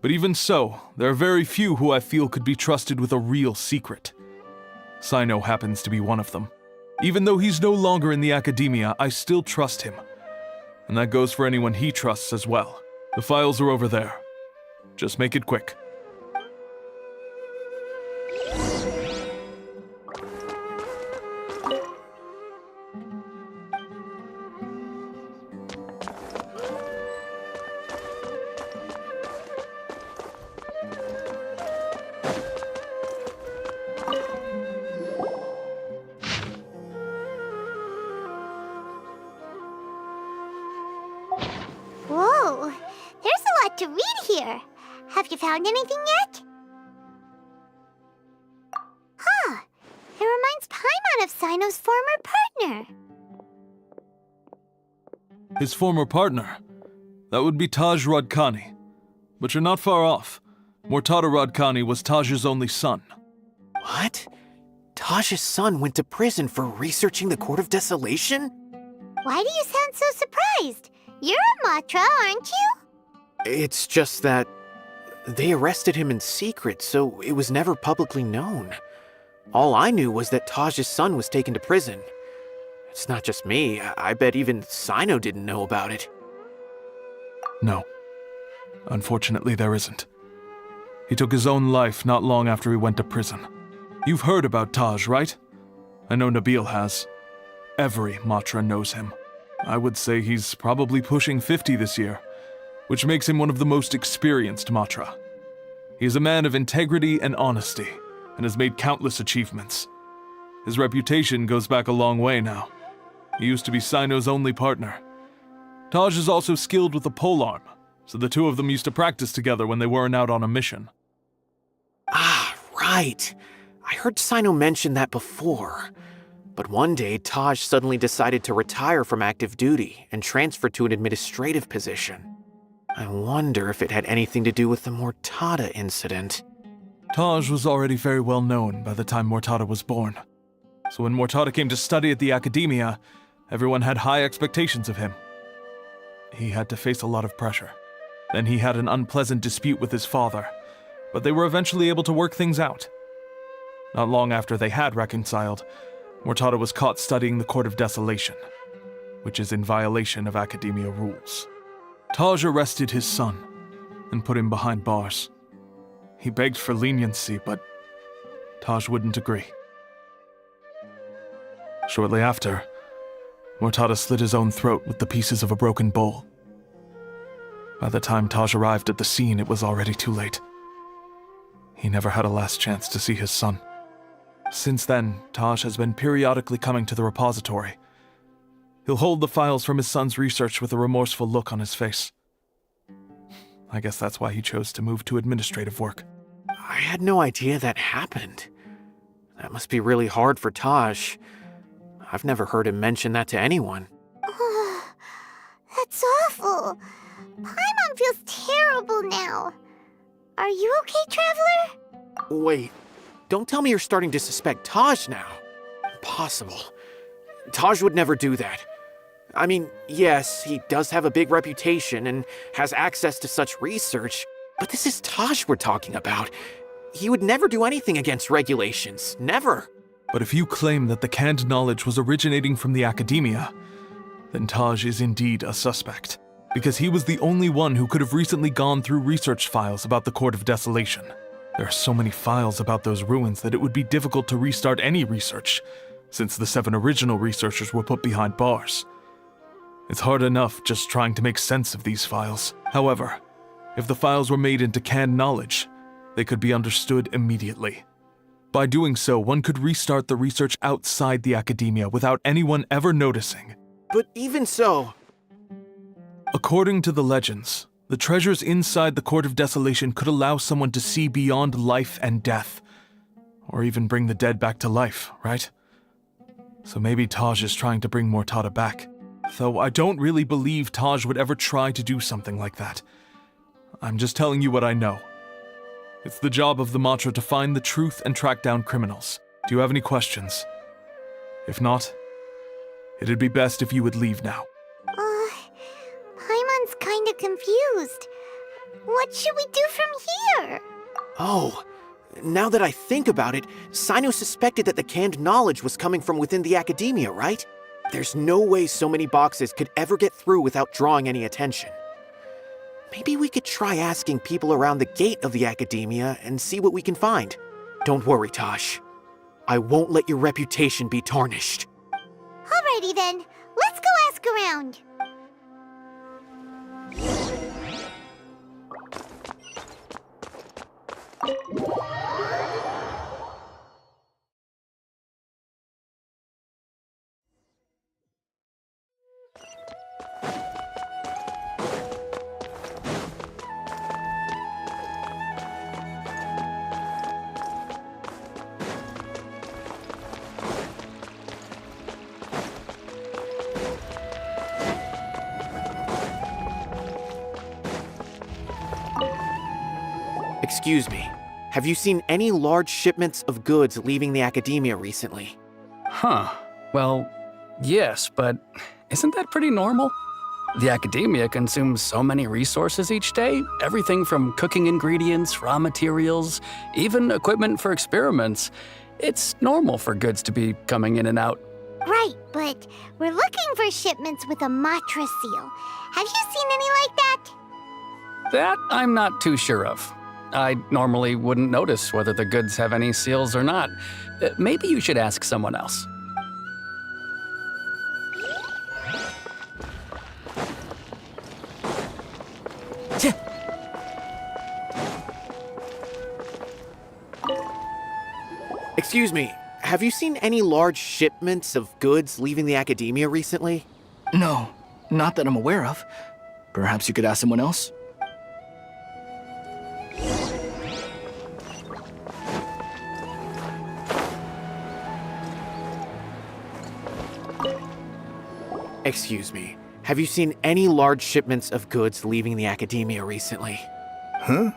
But even so, there are very few who I feel could be trusted with a real secret. Sino happens to be one of them. Even though he's no longer in the academia, I still trust him. And that goes for anyone he trusts as well. The files are over there. Just make it quick. read here. Have you found anything yet? Huh. It reminds Paimon of Sino's former partner. His former partner? That would be Taj Radkani. But you're not far off. Mortada Radkani was Taj's only son. What? Taj's son went to prison for researching the Court of Desolation? Why do you sound so surprised? You're a Matra, aren't you? It's just that they arrested him in secret, so it was never publicly known. All I knew was that Taj's son was taken to prison. It's not just me. I bet even Sino didn't know about it. No. Unfortunately, there isn't. He took his own life not long after he went to prison. You've heard about Taj, right? I know Nabil has. Every Matra knows him. I would say he's probably pushing 50 this year, which makes him one of the most experienced Matra. He is a man of integrity and honesty, and has made countless achievements. His reputation goes back a long way now. He used to be Sino's only partner. Taj is also skilled with the polearm, so the two of them used to practice together when they weren't out on a mission. Ah, right. I heard Sino mention that before. But one day, Taj suddenly decided to retire from active duty and transfer to an administrative position. I wonder if it had anything to do with the Mortada incident. Taj was already very well known by the time Mortada was born. So when Mortada came to study at the Academia, everyone had high expectations of him. He had to face a lot of pressure. Then he had an unpleasant dispute with his father, but they were eventually able to work things out. Not long after they had reconciled, Mortada was caught studying the Court of Desolation, which is in violation of Academia rules. Taj arrested his son and put him behind bars. He begged for leniency, but Taj wouldn't agree. Shortly after, Mortada slit his own throat with the pieces of a broken bowl. By the time Taj arrived at the scene, it was already too late. He never had a last chance to see his son. Since then, Taj has been periodically coming to the repository. He'll hold the files from his son's research with a remorseful look on his face. I guess that's why he chose to move to administrative work. I had no idea that happened. That must be really hard for Taj. I've never heard him mention that to anyone. That's awful. Paimon feels terrible now. Are you okay, Traveler? Wait, don't tell me you're starting to suspect Taj now. Impossible. Taj would never do that. I mean, yes, he does have a big reputation and has access to such research, but this is Taj we're talking about. He would never do anything against regulations. Never. But if you claim that the canned knowledge was originating from the Academia, then Taj is indeed a suspect, because he was the only one who could have recently gone through research files about the Court of Desolation. There are so many files about those ruins that it would be difficult to restart any research, since the 7 original researchers were put behind bars. It's hard enough just trying to make sense of these files. However, if the files were made into canned knowledge, they could be understood immediately. By doing so, one could restart the research outside the Academia without anyone ever noticing. But even so... According to the legends, the treasures inside the Court of Desolation could allow someone to see beyond life and death, or even bring the dead back to life, right? So maybe Taj is trying to bring Mortada back. Though I don't really believe Taj would ever try to do something like that. I'm just telling you what I know. It's the job of the Matra to find the truth and track down criminals. Do you have any questions? If not, it'd be best if you would leave now. Paimon's kinda confused. What should we do from here? Oh, now that I think about it, Sino suspected that the canned knowledge was coming from within the Academia, right? There's no way so many boxes could ever get through without drawing any attention. Maybe we could try asking people around the gate of the Academia and see what we can find. Don't worry, Taj. I won't let your reputation be tarnished. Alrighty then, let's go ask around. Excuse me. Have you seen any large shipments of goods leaving the academia recently? Huh. Well, yes, but isn't that pretty normal? The academia consumes so many resources each day, everything from cooking ingredients, raw materials, even equipment for experiments. It's normal for goods to be coming in and out. Right, but we're looking for shipments with a Matra seal. Have you seen any like that? That I'm not too sure of. I normally wouldn't notice whether the goods have any seals or not. Maybe you should ask someone else. Excuse me, have you seen any large shipments of goods leaving the academia recently? No, not that I'm aware of. Perhaps you could ask someone else? Excuse me, have you seen any large shipments of goods leaving the academia recently? Huh?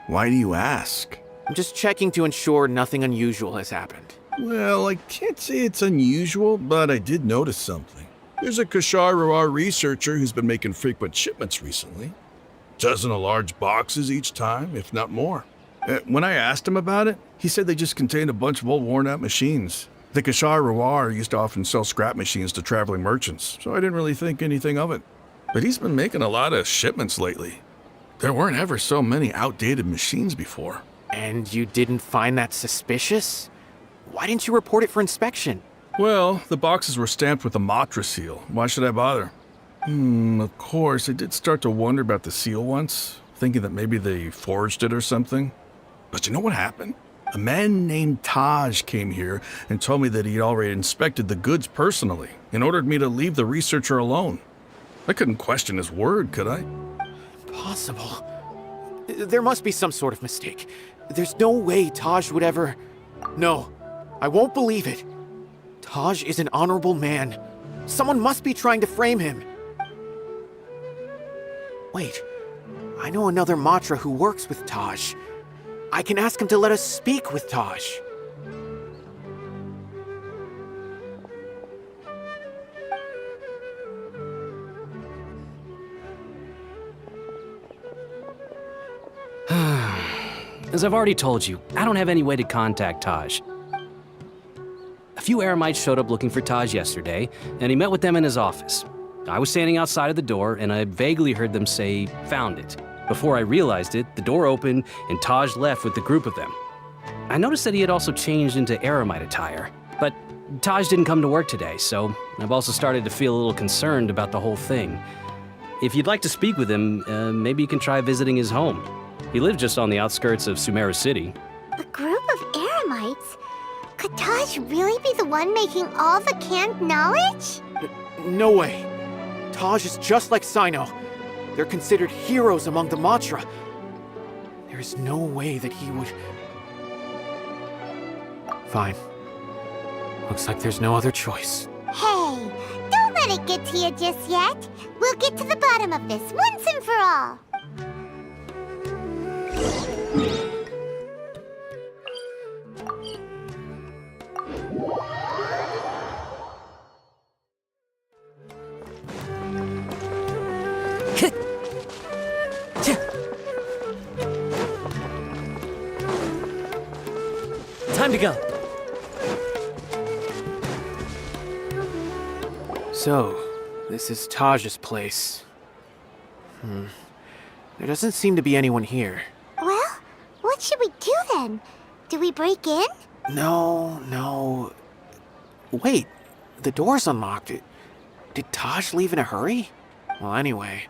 Why do you ask? I'm just checking to ensure nothing unusual has happened. Well, I can't say it's unusual, but I did notice something. There's a Kashar Rawar researcher who's been making frequent shipments recently. Dozen of large boxes each time, if not more. When I asked him about it, he said they just contained a bunch of old worn-out machines. The Kashar Rawar used to often sell scrap machines to traveling merchants, so I didn't really think anything of it. But he's been making a lot of shipments lately. There weren't ever so many outdated machines before. And you didn't find that suspicious? Why didn't you report it for inspection? Well, the boxes were stamped with a Matra seal. Why should I bother? Of course, I did start to wonder about the seal once, thinking that maybe they forged it or something. But you know what happened? A man named Taj came here and told me that he'd already inspected the goods personally and ordered me to leave the researcher alone. I couldn't question his word, could I? Impossible. There must be some sort of mistake. There's no way Taj would ever... No, I won't believe it. Taj is an honorable man. Someone must be trying to frame him. Wait, I know another Matra who works with Taj. I can ask him to let us speak with Taj. As I've already told you, I don't have any way to contact Taj. A few Eremites showed up looking for Taj yesterday, and he met with them in his office. I was standing outside of the door, and I vaguely heard them say, "Found it." Before I realized it, the door opened, and Taj left with the group of them. I noticed that he had also changed into Eremite attire, but Taj didn't come to work today, so I've also started to feel a little concerned about the whole thing. If you'd like to speak with him, maybe you can try visiting his home. He lives just on the outskirts of Sumeru City. A group of Eremites? Could Taj really be the one making all the canned knowledge? No way. Taj is just like Sino. They're considered heroes among the Matra. There is no way that he would... Fine. Looks like there's no other choice. Hey, don't let it get to you just yet. We'll get to the bottom of this once and for all. Time to go. So, this is Taj's place. There doesn't seem to be anyone here. Well, what should we do then? Do we break in? No. Wait, the door's unlocked. Did Taj leave in a hurry? Well, anyway,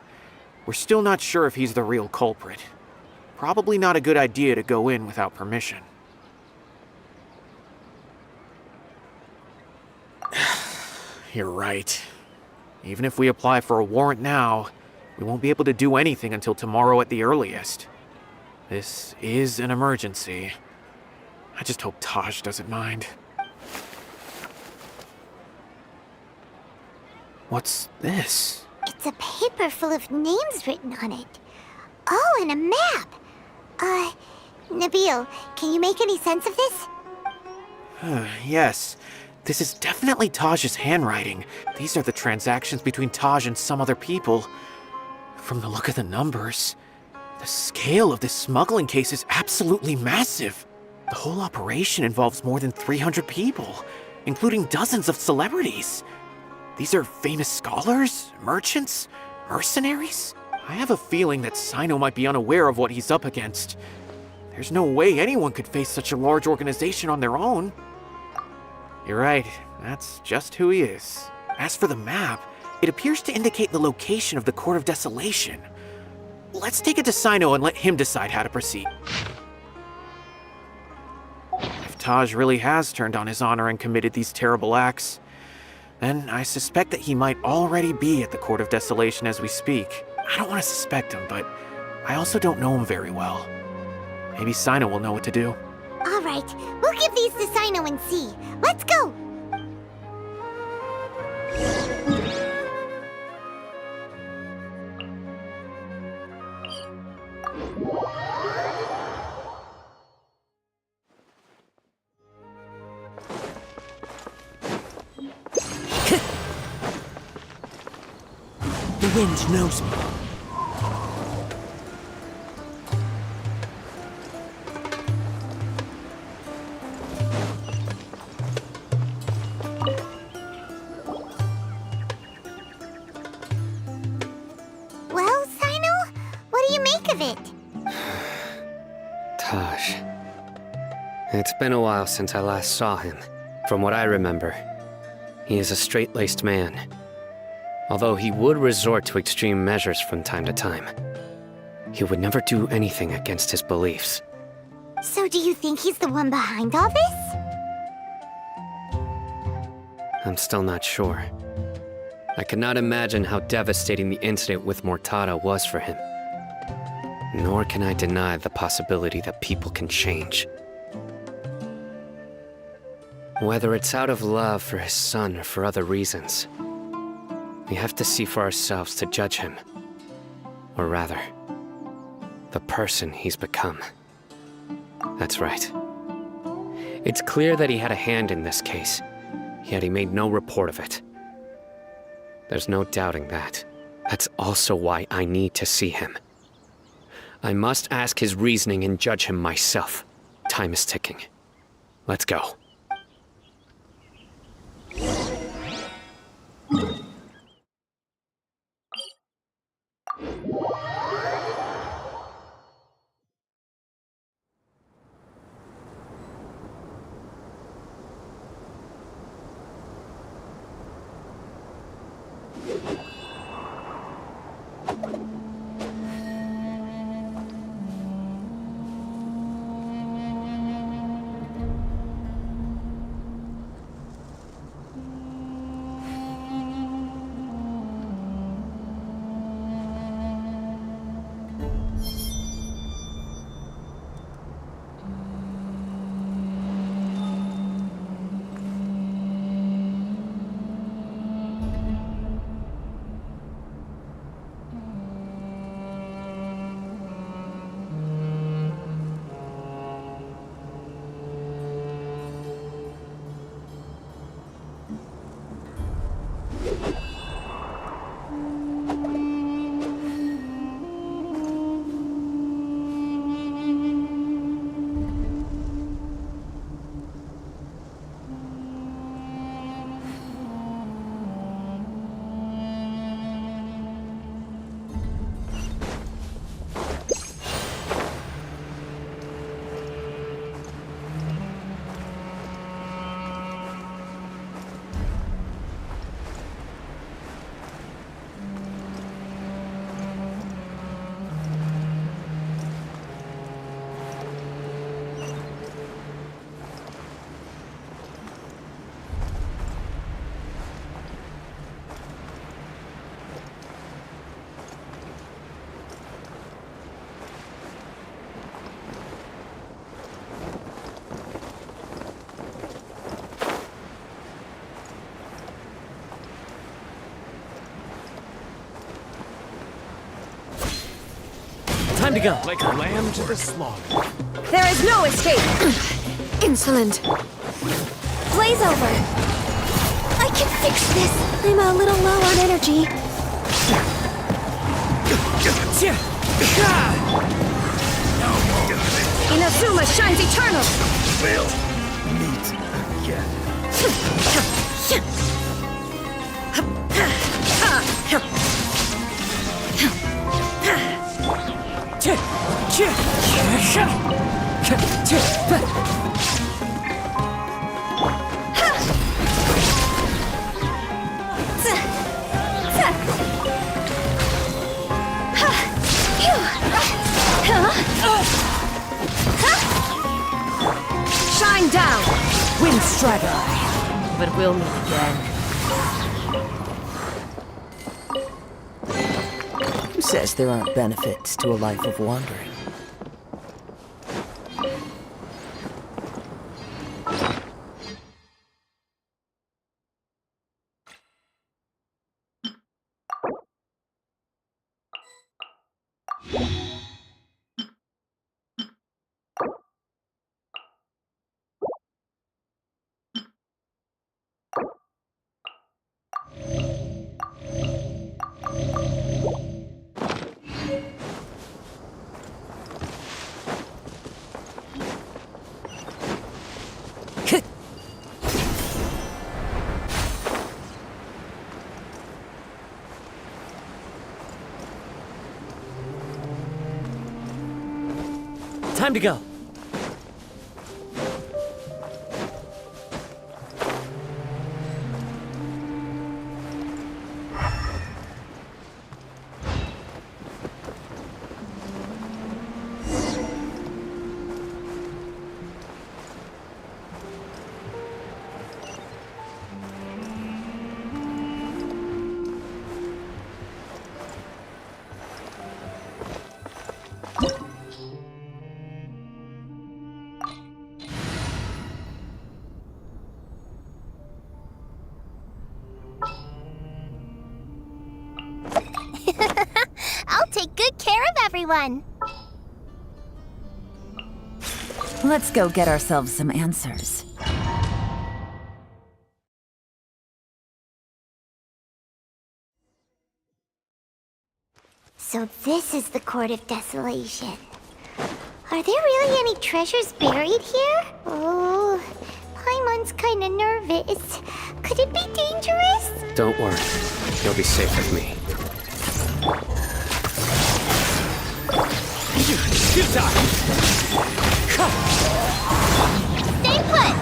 we're still not sure if he's the real culprit. Probably not a good idea to go in without permission. You're right. Even if we apply for a warrant now, we won't be able to do anything until tomorrow at the earliest. This is an emergency. I just hope Taj doesn't mind. What's this? It's a paper full of names written on it. Oh, and a map. Nabil, can you make any sense of this? Yes. This is definitely Taj's handwriting. These are the transactions between Taj and some other people. From the look of the numbers, the scale of this smuggling case is absolutely massive. The whole operation involves more than 300 people, including dozens of celebrities. These are famous scholars, merchants, mercenaries. I have a feeling that Sino might be unaware of what he's up against. There's no way anyone could face such a large organization on their own. You're right, that's just who he is. As for the map, it appears to indicate the location of the Court of Desolation. Let's take it to Sino and let him decide how to proceed. If Taj really has turned on his honor and committed these terrible acts, then I suspect that he might already be at the Court of Desolation as we speak. I don't want to suspect him, but I also don't know him very well. Maybe Sino will know what to do. All right, we'll give these to Sino and see. Let's go! The wind knows me. Well, Sino, what do you make of it? Taj. It's been a while since I last saw him. From what I remember, he is a straight-laced man. Although he would resort to extreme measures from time to time, he would never do anything against his beliefs. So do you think he's the one behind all this? I'm still not sure. I cannot imagine how devastating the incident with Mortada was for him. Nor can I deny the possibility that people can change. Whether it's out of love for his son or for other reasons, we have to see for ourselves to judge him. Or rather, the person he's become. That's right. It's clear that he had a hand in this case, yet he made no report of it. There's no doubting that. That's also why I need to see him. I must ask his reasoning and judge him myself. Time is ticking. Let's go. Time to go. Like a lamb to the slaughter. There is no escape! Insolent. Blaze over. I can fix this. I'm a little low on energy. Inazuma shines eternal! We'll meet again. Shine down! Windstrider! But we'll meet again. Who says there aren't benefits to a life of wandering? Time to go. I'll take good care of everyone. Let's go get ourselves some answers. So this is the Court of Desolation. Are there really any treasures buried here? Oh, Paimon's kinda nervous. Could it be dangerous? Don't worry. You'll be safe with me. Stay put!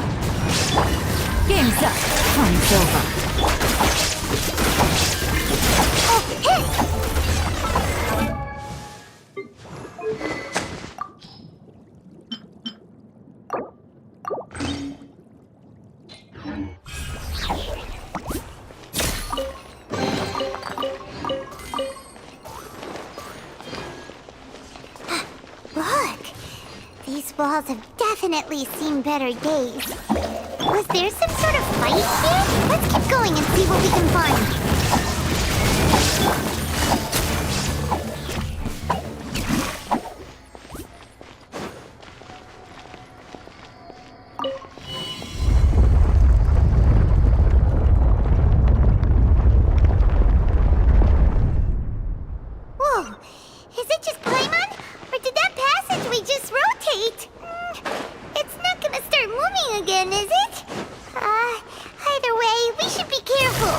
Game's up. Time's over. Oh, hit! Look! These walls have definitely seen better days. Was there some sort of fight here? Let's keep going and see what we can find. Whoa! Is it just Paimon? Or did that passageway just rotate? It's not gonna start moving again, is it? Either way, we should be careful.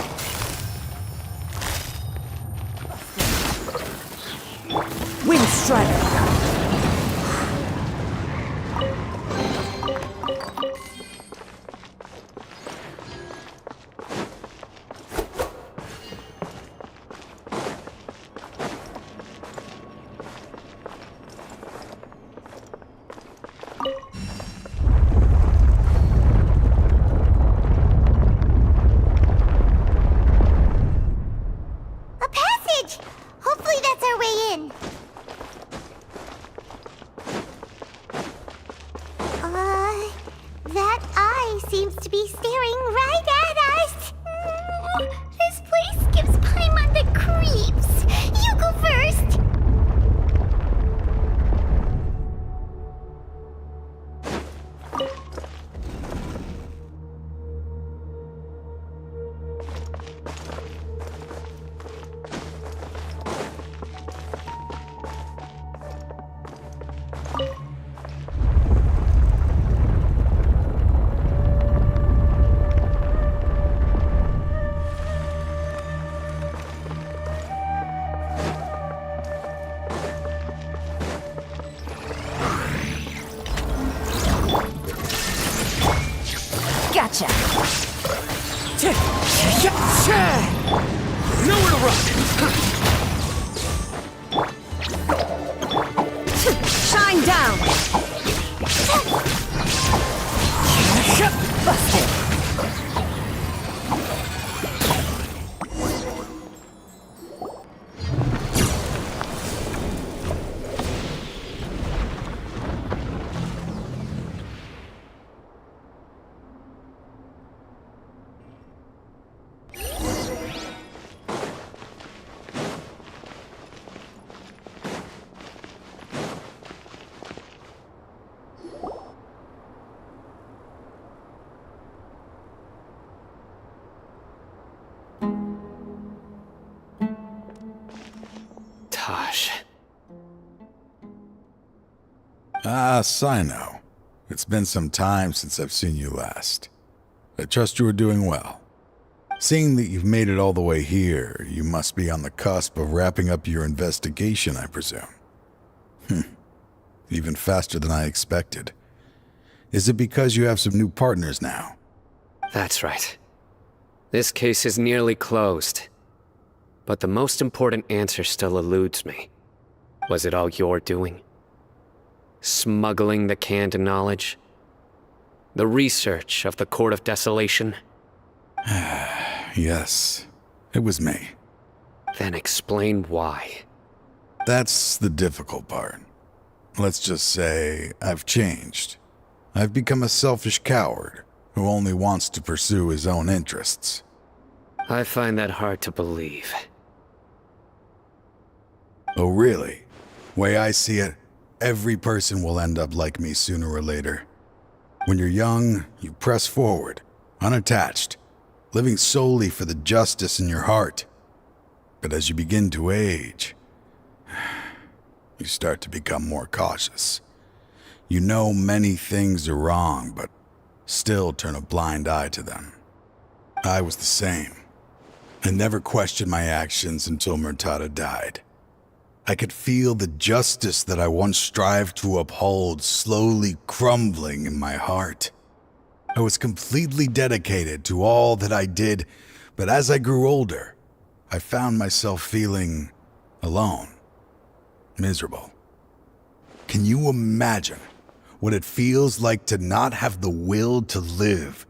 Windstrider! A passage! Hopefully that's our way in. That eye seems to be staring right at us. This place gives Paimon the creeps. You go first. Gotcha. Nowhere to run! Shine down! Busted. Taj. Ah, Sino. It's been some time since I've seen you last. I trust you are doing well. Seeing that you've made it all the way here, you must be on the cusp of wrapping up your investigation, I presume. Even faster than I expected. Is it because you have some new partners now? That's right. This case is nearly closed. But the most important answer still eludes me. Was it all your doing? Smuggling the canned knowledge? The research of the Court of Desolation? Yes, it was me. Then explain why. That's the difficult part. Let's just say I've changed. I've become a selfish coward who only wants to pursue his own interests. I find that hard to believe. Oh, really? Way I see it, every person will end up like me sooner or later. When you're young, you press forward, unattached, living solely for the justice in your heart. But as you begin to age, you start to become more cautious. You know many things are wrong, but still turn a blind eye to them. I was the same. I never questioned my actions until Murtada died. I could feel the justice that I once strived to uphold slowly crumbling in my heart. I was completely dedicated to all that I did, but as I grew older, I found myself feeling alone, miserable. Can you imagine what it feels like to not have the will to live,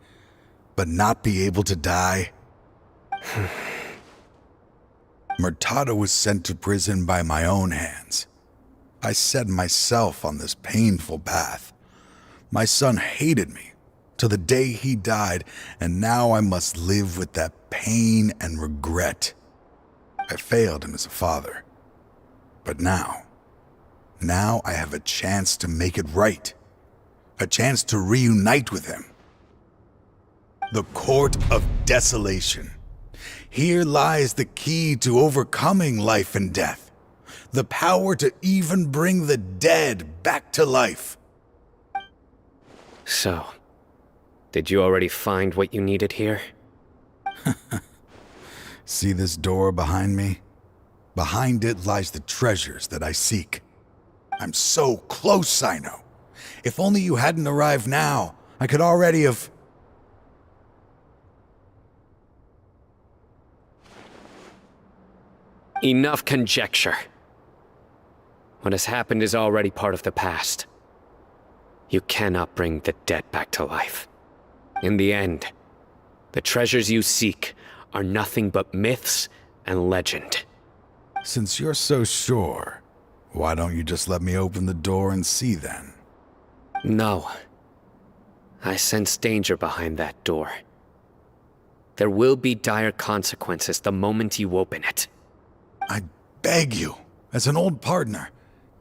but not be able to die? Murtada was sent to prison by my own hands. I set myself on this painful path. My son hated me till the day he died, and now I must live with that pain and regret. I failed him as a father. But now I have a chance to make it right. A chance to reunite with him. The Court of Desolation. Here lies the key to overcoming life and death. The power to even bring the dead back to life. So, did you already find what you needed here? See this door behind me? Behind it lies the treasures that I seek. I'm so close, Sino. If only you hadn't arrived now, I could already have... Enough conjecture. What has happened is already part of the past. You cannot bring the dead back to life. In the end, the treasures you seek are nothing but myths and legend. Since you're so sure, why don't you just let me open the door and see then? No. I sense danger behind that door. There will be dire consequences the moment you open it. I beg you, as an old partner,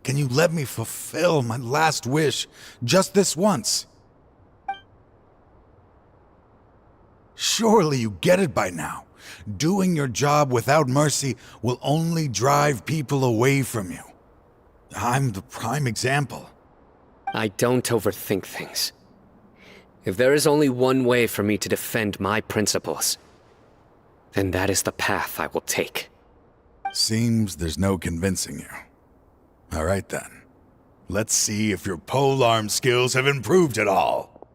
can you let me fulfill my last wish just this once? Surely you get it by now. Doing your job without mercy will only drive people away from you. I'm the prime example. I don't overthink things. If there is only one way for me to defend my principles, then that is the path I will take. Seems there's no convincing you. All right then. Let's see if your polearm skills have improved at all.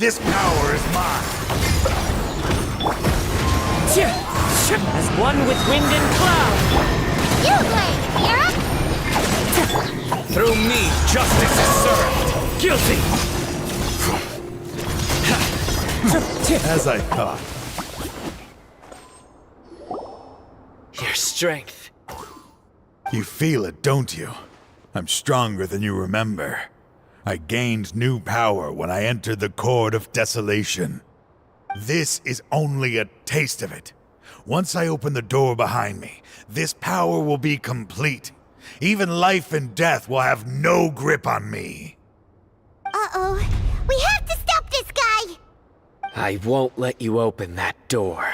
This power is mine. As one with wind and cloud. You blame, Kira! Through me, justice is served. Guilty! As I thought. Your strength. You feel it, don't you? I'm stronger than you remember. I gained new power when I entered the Court of Desolation. This is only a taste of it. Once I open the door behind me, this power will be complete. Even life and death will have no grip on me. Uh-oh. We have to stop this guy! I won't let you open that door.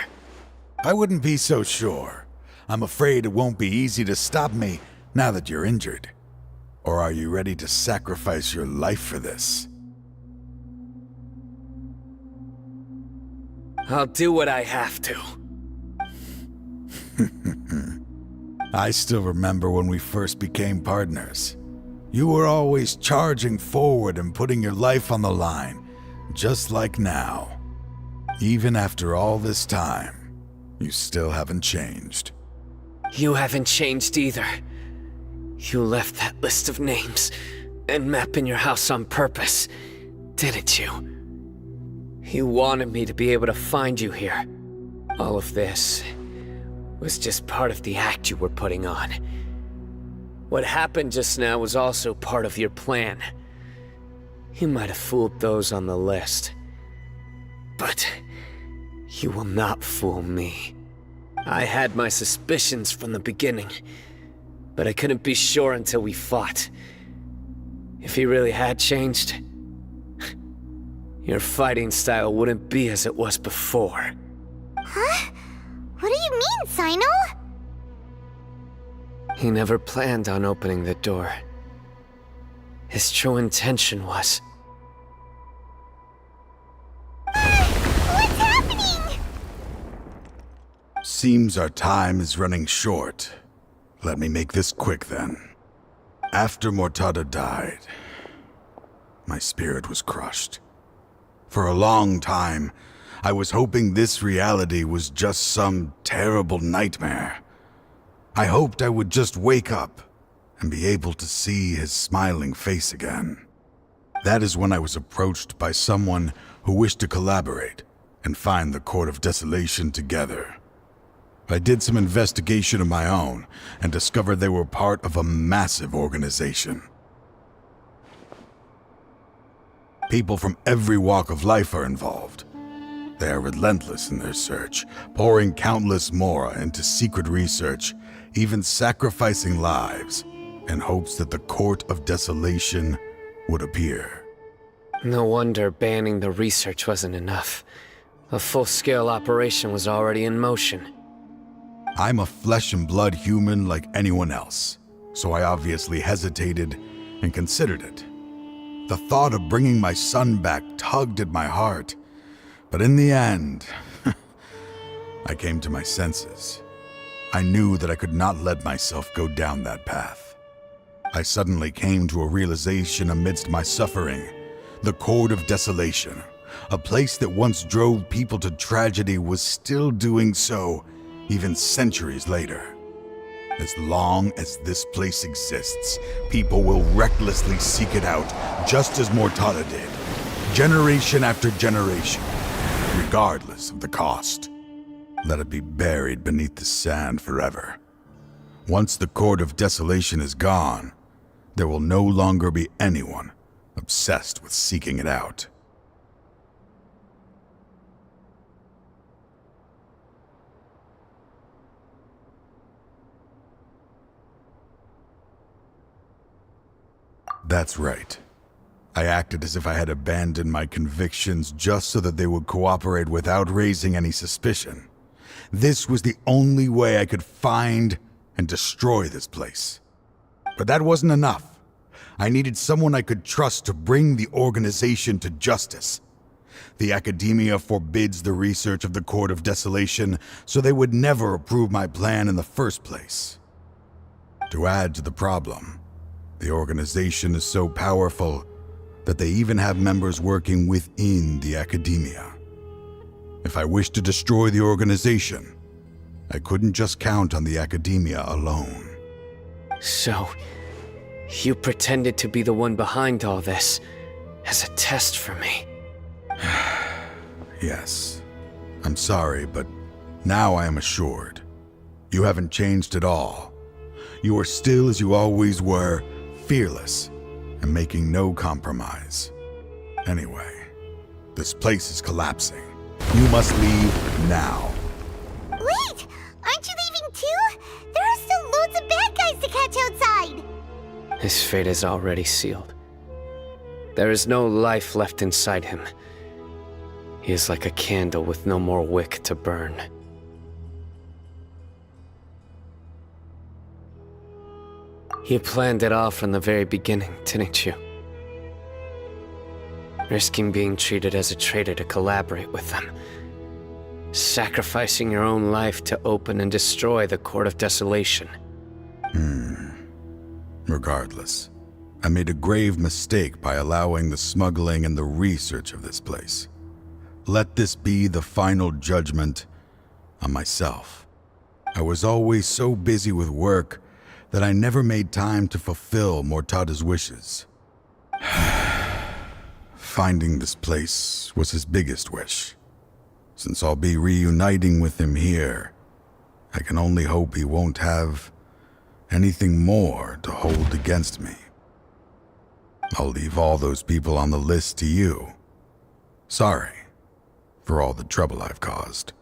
I wouldn't be so sure. I'm afraid it won't be easy to stop me now that you're injured. Or are you ready to sacrifice your life for this? I'll do what I have to. I still remember when we first became partners. You were always charging forward and putting your life on the line, just like now. Even after all this time, you still haven't changed. You haven't changed either. You left that list of names and map in your house on purpose, didn't you? You wanted me to be able to find you here. All of this was just part of the act you were putting on. What happened just now was also part of your plan. You might have fooled those on the list, but you will not fool me. I had my suspicions from the beginning, but I couldn't be sure until we fought. If he really had changed, your fighting style wouldn't be as it was before. Huh? What do you mean, Sino? He never planned on opening the door. His true intention was... What's happening? Seems our time is running short. Let me make this quick then. After Mortada died, my spirit was crushed. For a long time, I was hoping this reality was just some terrible nightmare. I hoped I would just wake up and be able to see his smiling face again. That is when I was approached by someone who wished to collaborate and find the Court of Desolation together. I did some investigation of my own and discovered they were part of a massive organization. People from every walk of life are involved. They are relentless in their search, pouring countless mora into secret research, even sacrificing lives in hopes that the Court of Desolation would appear. No wonder banning the research wasn't enough. A full-scale operation was already in motion. I'm a flesh and blood human like anyone else, so I obviously hesitated and considered it. The thought of bringing my son back tugged at my heart, but in the end, I came to my senses. I knew that I could not let myself go down that path. I suddenly came to a realization amidst my suffering. The Court of Desolation, a place that once drove people to tragedy, was still doing so, even centuries later. As long as this place exists, people will recklessly seek it out, just as Mortada did, generation after generation, regardless of the cost. Let it be buried beneath the sand forever. Once the Court of Desolation is gone, there will no longer be anyone obsessed with seeking it out. That's right. I acted as if I had abandoned my convictions just so that they would cooperate without raising any suspicion. This was the only way I could find and destroy this place. But that wasn't enough. I needed someone I could trust to bring the organization to justice. The Academia forbids the research of the Court of Desolation, so they would never approve my plan in the first place. To add to the problem, the organization is so powerful that they even have members working within the academia. If I wished to destroy the organization, I couldn't just count on the academia alone. So, you pretended to be the one behind all this as a test for me. Yes. I'm sorry, but now I am assured. You haven't changed at all. You are still as you always were, fearless, and making no compromise. Anyway, this place is collapsing. You must leave now. Wait! Aren't you leaving too? There are still loads of bad guys to catch outside! His fate is already sealed. There is no life left inside him. He is like a candle with no more wick to burn. You planned it all from the very beginning, didn't you? Risking being treated as a traitor to collaborate with them. Sacrificing your own life to open and destroy the Court of Desolation. Regardless, I made a grave mistake by allowing the smuggling and the research of this place. Let this be the final judgment on myself. I was always so busy with work that I never made time to fulfill Mortada's wishes. Finding this place was his biggest wish. Since I'll be reuniting with him here, I can only hope he won't have anything more to hold against me. I'll leave all those people on the list to you. Sorry for all the trouble I've caused.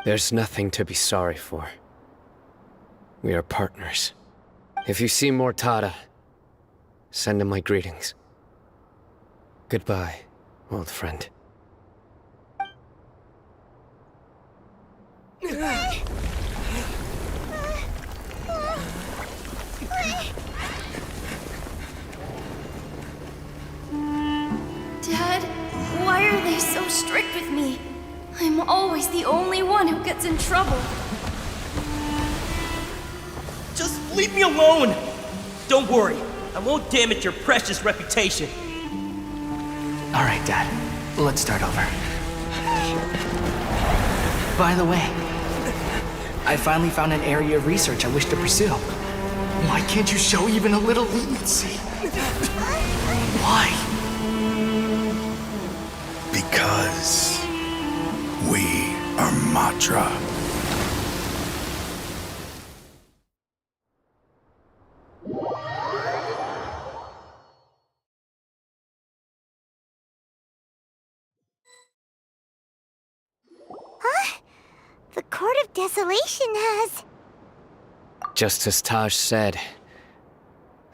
There's nothing to be sorry for. We are partners. If you see Mortada, send him my greetings. Goodbye, old friend. Dad, why are they so strict with me? I'm always the only one who gets in trouble. Just leave me alone! Don't worry, I won't damage your precious reputation. All right, Dad. Let's start over. By the way, I finally found an area of research I wish to pursue. Why can't you show even a little leniency? Why? Because we are Matra. Huh? The Court of Desolation has... Just as Taj said,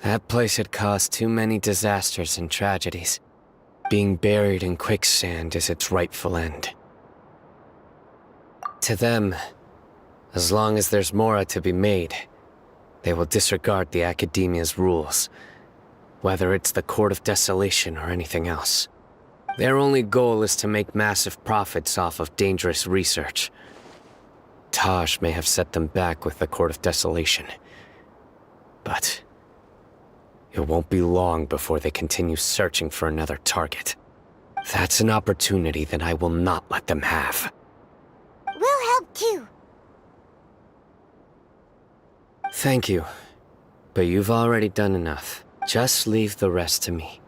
that place had caused too many disasters and tragedies. Being buried in quicksand is its rightful end. To them, as long as there's more to be made, they will disregard the Academia's rules, whether it's the Court of Desolation or anything else. Their only goal is to make massive profits off of dangerous research. Taj may have set them back with the Court of Desolation, but it won't be long before they continue searching for another target. That's an opportunity that I will not let them have. We'll help too. Thank you, but you've already done enough. Just leave the rest to me.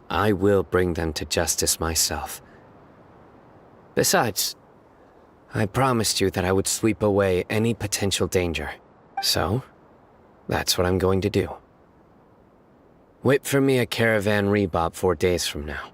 I will bring them to justice myself. Besides, I promised you that I would sweep away any potential danger. So, that's what I'm going to do. Wait for me at Caravan Rebop 4 days from now.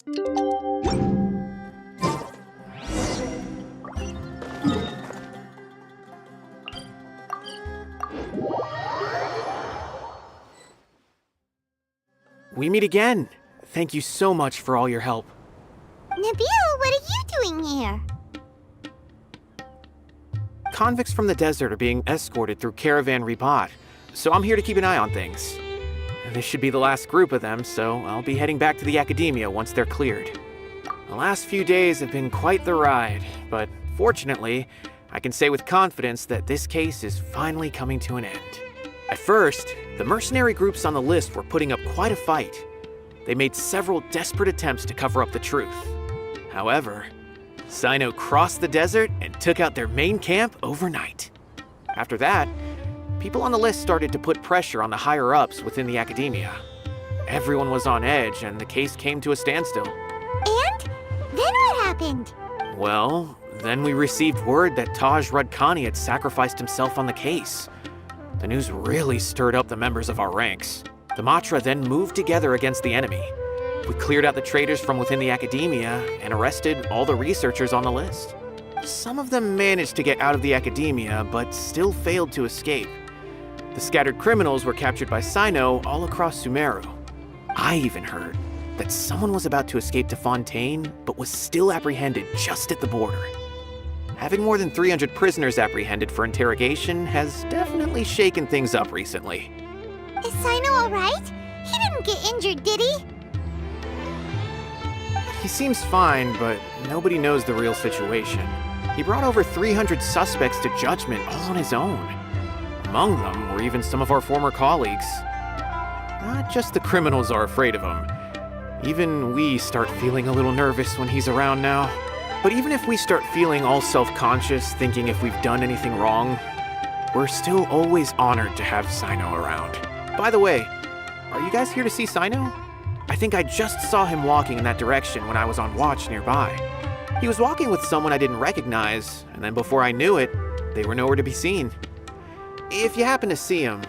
We meet again. Thank you so much for all your help. Nabil, what are you doing here? Convicts from the desert are being escorted through Caravan Ribat, so I'm here to keep an eye on things. This should be the last group of them, so I'll be heading back to the Academia once they're cleared. The last few days have been quite the ride, but fortunately, I can say with confidence that this case is finally coming to an end. At first, the mercenary groups on the list were putting up quite a fight. They made several desperate attempts to cover up the truth. However, Cyno crossed the desert and took out their main camp overnight. After that, people on the list started to put pressure on the higher-ups within the Academia. Everyone was on edge, and the case came to a standstill. And? Then what happened? Well, then we received word that Taj Rudkani had sacrificed himself on the case. The news really stirred up the members of our ranks. The Matra then moved together against the enemy. We cleared out the traitors from within the Academia and arrested all the researchers on the list. Some of them managed to get out of the Academia, but still failed to escape. The scattered criminals were captured by Cyno all across Sumeru. I even heard that someone was about to escape to Fontaine, but was still apprehended just at the border. Having more than 300 prisoners apprehended for interrogation has definitely shaken things up recently. Is Cyno alright? He didn't get injured, did he? He seems fine, but nobody knows the real situation. He brought over 300 suspects to judgment all on his own. Among them were even some of our former colleagues. Not just the criminals are afraid of him. Even we start feeling a little nervous when he's around now. But even if we start feeling all self-conscious, thinking if we've done anything wrong, we're still always honored to have Cyno around. By the way, are you guys here to see Cyno? I think I just saw him walking in that direction when I was on watch nearby. He was walking with someone I didn't recognize, and then before I knew it, they were nowhere to be seen. If you happen to see him,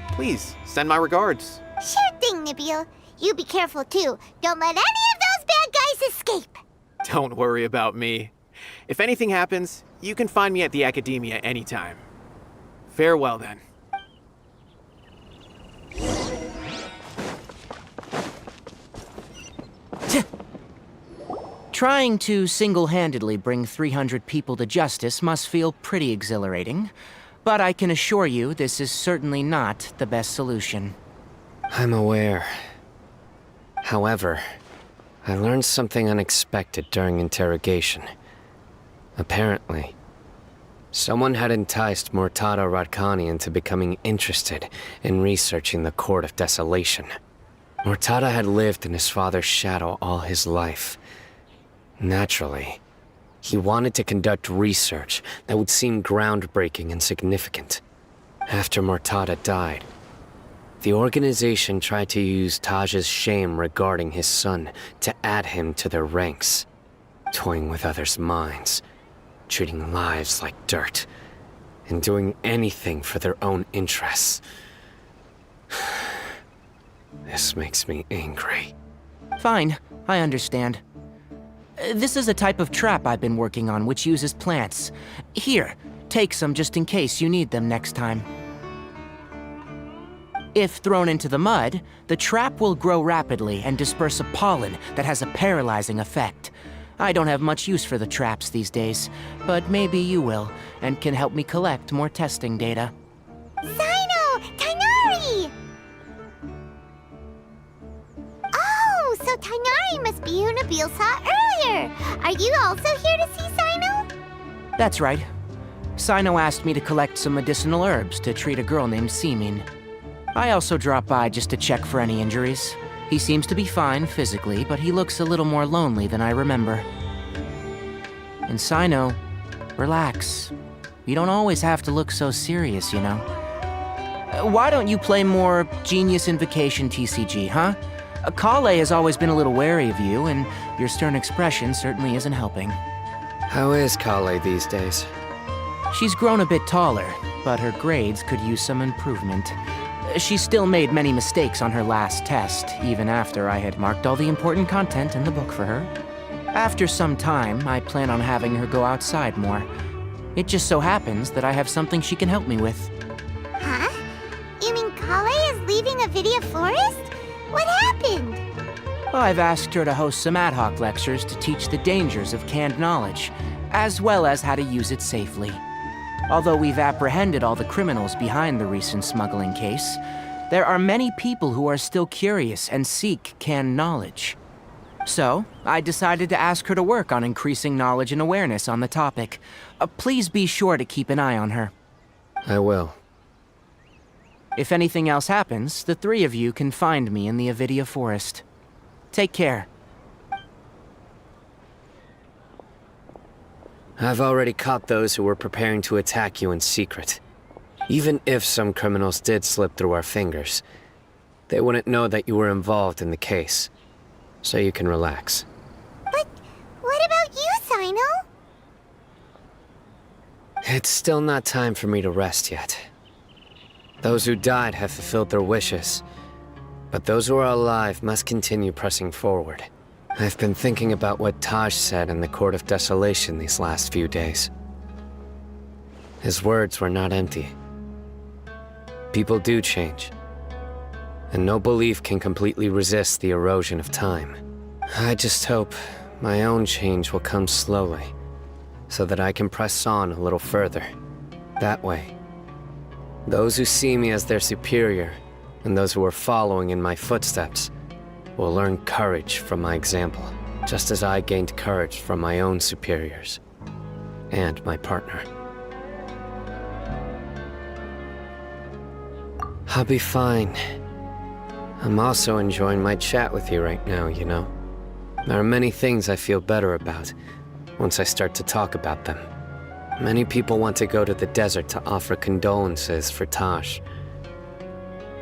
please send my regards. Sure thing, Nabil. You be careful too. Don't let any of those bad guys escape. Don't worry about me. If anything happens, you can find me at the Academia anytime. Farewell then. Trying to single-handedly bring 300 people to justice must feel pretty exhilarating, but I can assure you this is certainly not the best solution. I'm aware. However, I learned something unexpected during interrogation. Apparently, someone had enticed Murtada Radkani into becoming interested in researching the Court of Desolation. Murtada had lived in his father's shadow all his life. Naturally, he wanted to conduct research that would seem groundbreaking and significant. After Murtada died, the organization tried to use Taj's shame regarding his son to add him to their ranks, toying with others' minds, treating lives like dirt, and doing anything for their own interests. This makes me angry. Fine, I understand. This is a type of trap I've been working on which uses plants. Here, take some just in case you need them next time. If thrown into the mud, the trap will grow rapidly and disperse a pollen that has a paralyzing effect. I don't have much use for the traps these days, but maybe you will, and can help me collect more testing data. Cyno! Tighnari! Oh, so Tighnari must be who Nabil saw earlier. Are you also here to see Cyno? That's right. Cyno asked me to collect some medicinal herbs to treat a girl named Simin. I also dropped by just to check for any injuries. He seems to be fine physically, but he looks a little more lonely than I remember. And Cyno, relax. You don't always have to look so serious, you know. Why don't you play more Genius Invocation TCG, huh? Kale has always been a little wary of you, and your stern expression certainly isn't helping. How is Kale these days? She's grown a bit taller, but her grades could use some improvement. She still made many mistakes on her last test, even after I had marked all the important content in the book for her. After some time, I plan on having her go outside more. It just so happens that I have something she can help me with. Huh? You mean Kale is leaving Avidia Forest? What happened? Well, I've asked her to host some ad hoc lectures to teach the dangers of canned knowledge, as well as how to use it safely. Although we've apprehended all the criminals behind the recent smuggling case, there are many people who are still curious and seek canned knowledge. So, I decided to ask her to work on increasing knowledge and awareness on the topic. Please be sure to keep an eye on her. I will. If anything else happens, the three of you can find me in the Avidia Forest. Take care. I've already caught those who were preparing to attack you in secret. Even if some criminals did slip through our fingers, they wouldn't know that you were involved in the case. So you can relax. But what about you, Sino? It's still not time for me to rest yet. Those who died have fulfilled their wishes, but those who are alive must continue pressing forward. I've been thinking about what Taj said in the Court of Desolation these last few days. His words were not empty. People do change, and no belief can completely resist the erosion of time. I just hope my own change will come slowly, so that I can press on a little further. That way, those who see me as their superior, and those who are following in my footsteps, will learn courage from my example, just as I gained courage from my own superiors, and my partner. I'll be fine. I'm also enjoying my chat with you right now, you know. There are many things I feel better about once I start to talk about them. Many people want to go to the desert to offer condolences for Taj,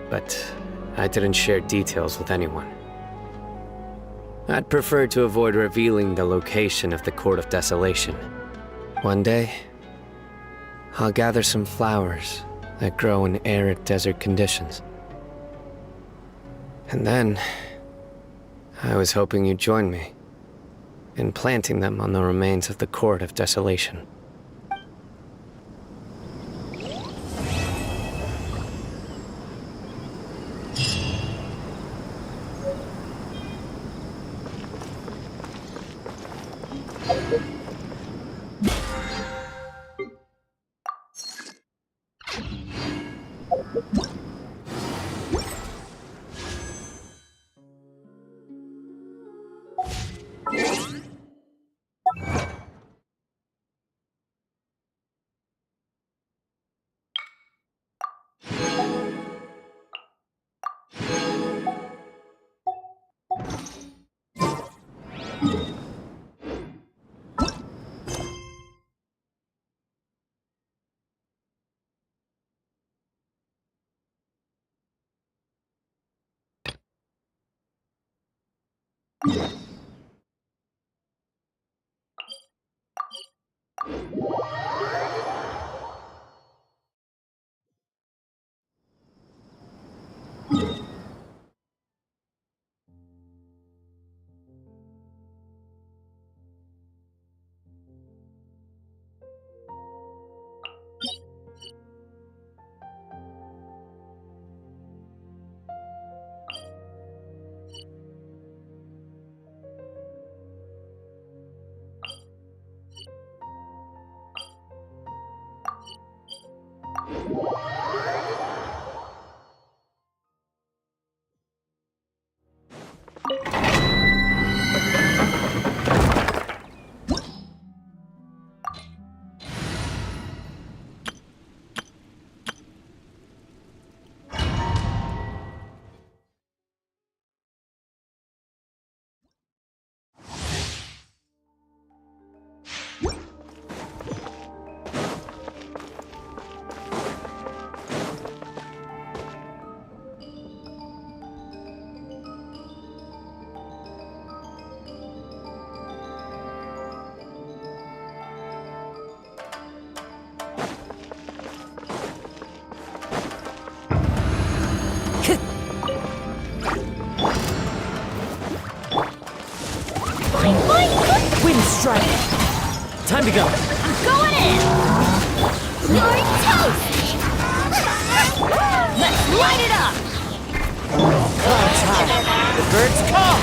but I didn't share details with anyone. I'd prefer to avoid revealing the location of the Court of Desolation. One day, I'll gather some flowers that grow in arid desert conditions. And then, I was hoping you'd join me in planting them on the remains of the Court of Desolation. Wind Strider. Time to go. I'm going in! You're toast! Let's light it up! Clouds high. The birds come.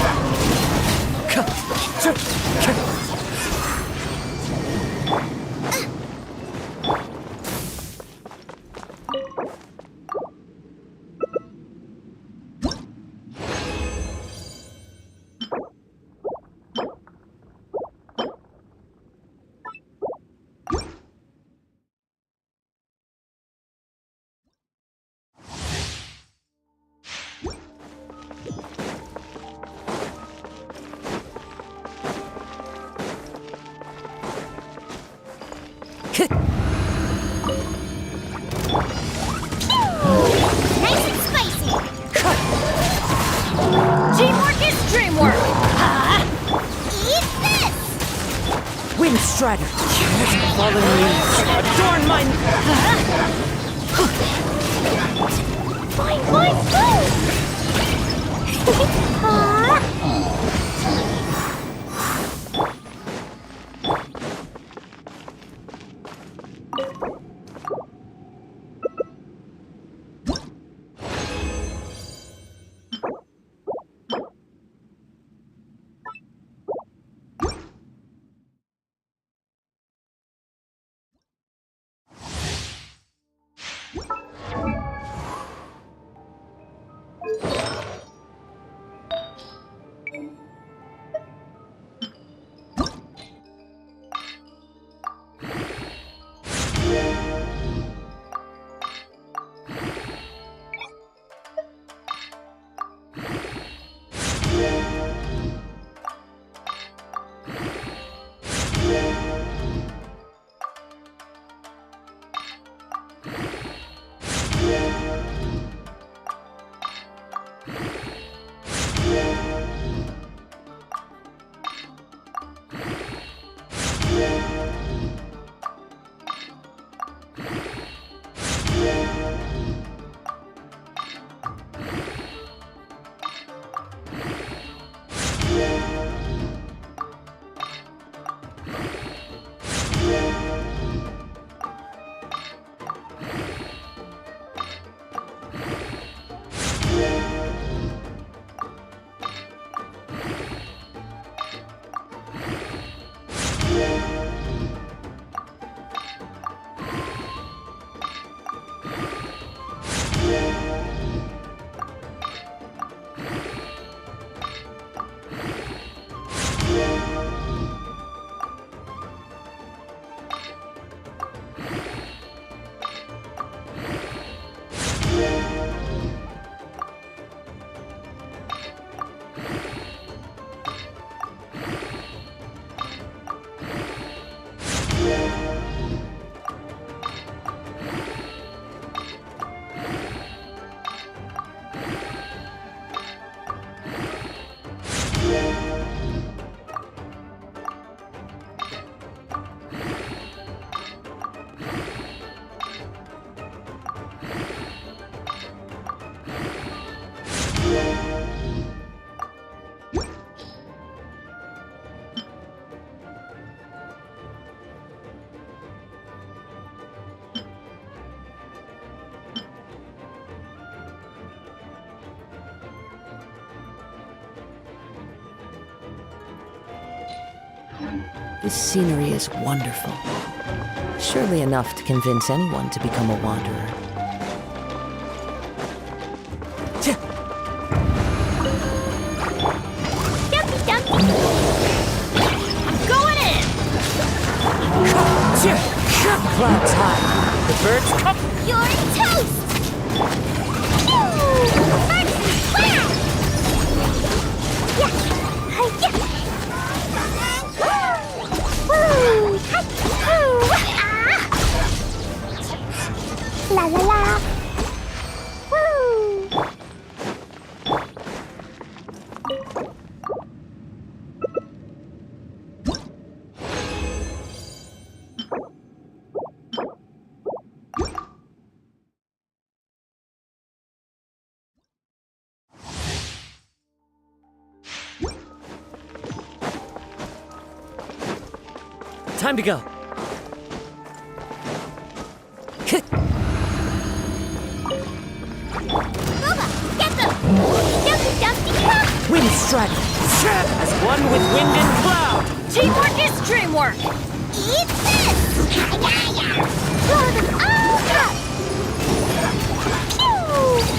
Nice and spicy! Teamwork is dreamwork! Eat this! Wind Strider. Fallen leaves. Adorn my... My food! This scenery is wonderful. Surely enough to convince anyone to become a wanderer. Dumpy Dumpy! I'm going in! Clouds high. The birds come. You're toast! La la Time to go. Wind Strider! As one with wind and cloud! Teamwork is dreamwork! Eat this! Blow them all up! Pew!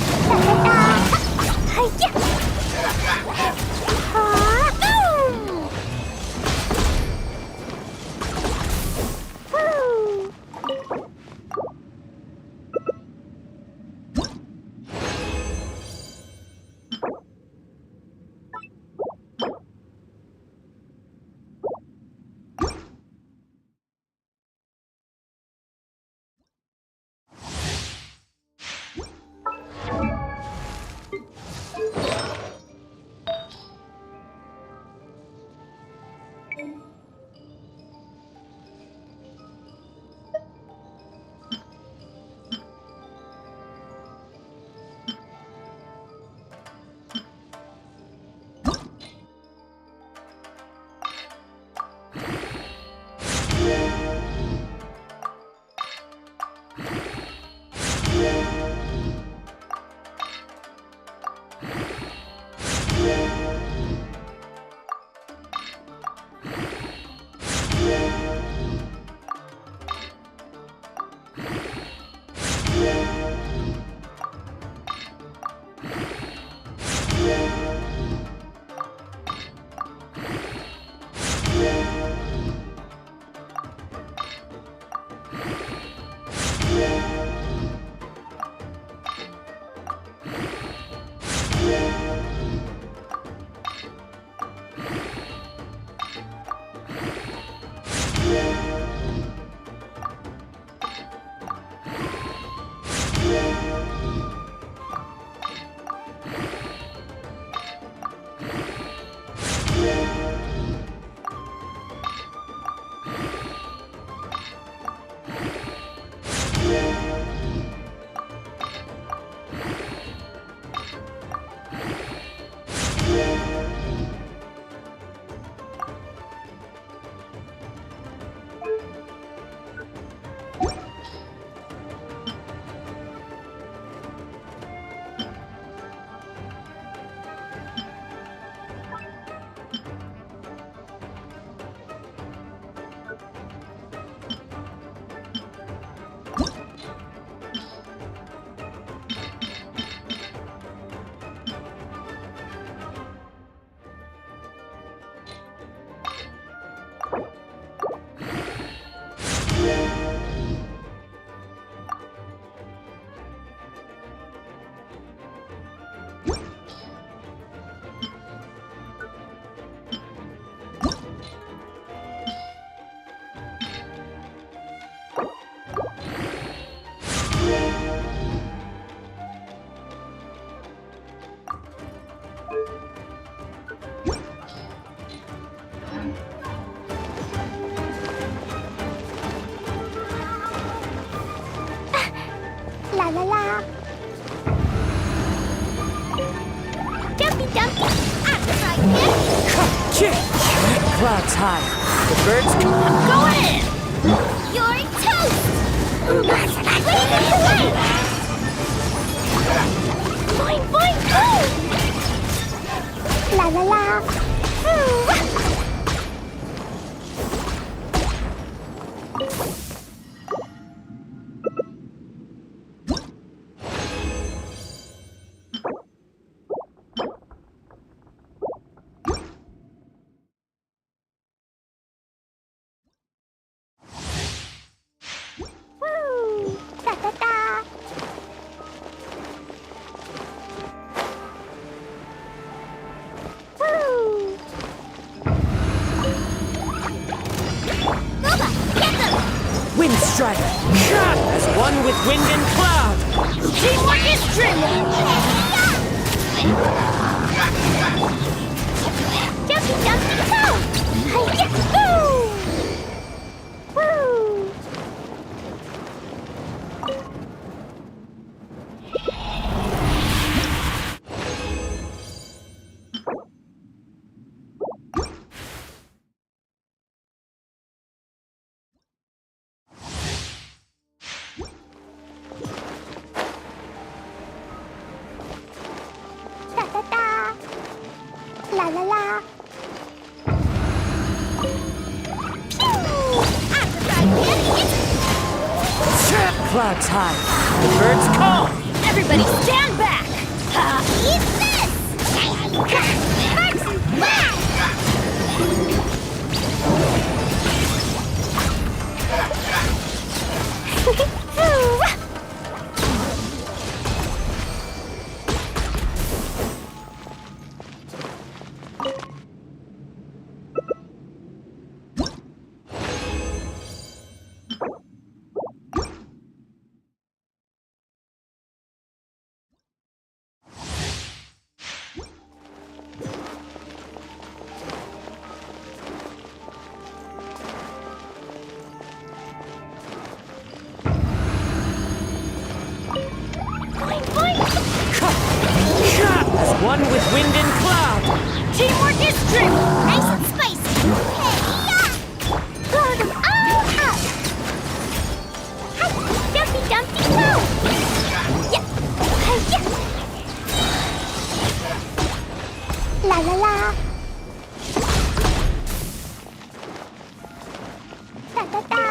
La la la. Dumpy Dumpy, I'm right here. Clouds high. The birds come. Go in. You're toast. Leave it away. Boing boing boing. La la la. Wind Strider! As one with wind and cloud! Teamwork is dreamwork! Dumpy Dumpy go! la la. Clouds high. The birds call. Everybody stand back! Eat this! Hurts back! As one with wind and cloud. Teamwork is strength! Nice and spicy. Hey-ya! Blow them all up. Hi, Dumpty Dumpty go. Yeah. Hi-ya. La la la. Da da da.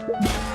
You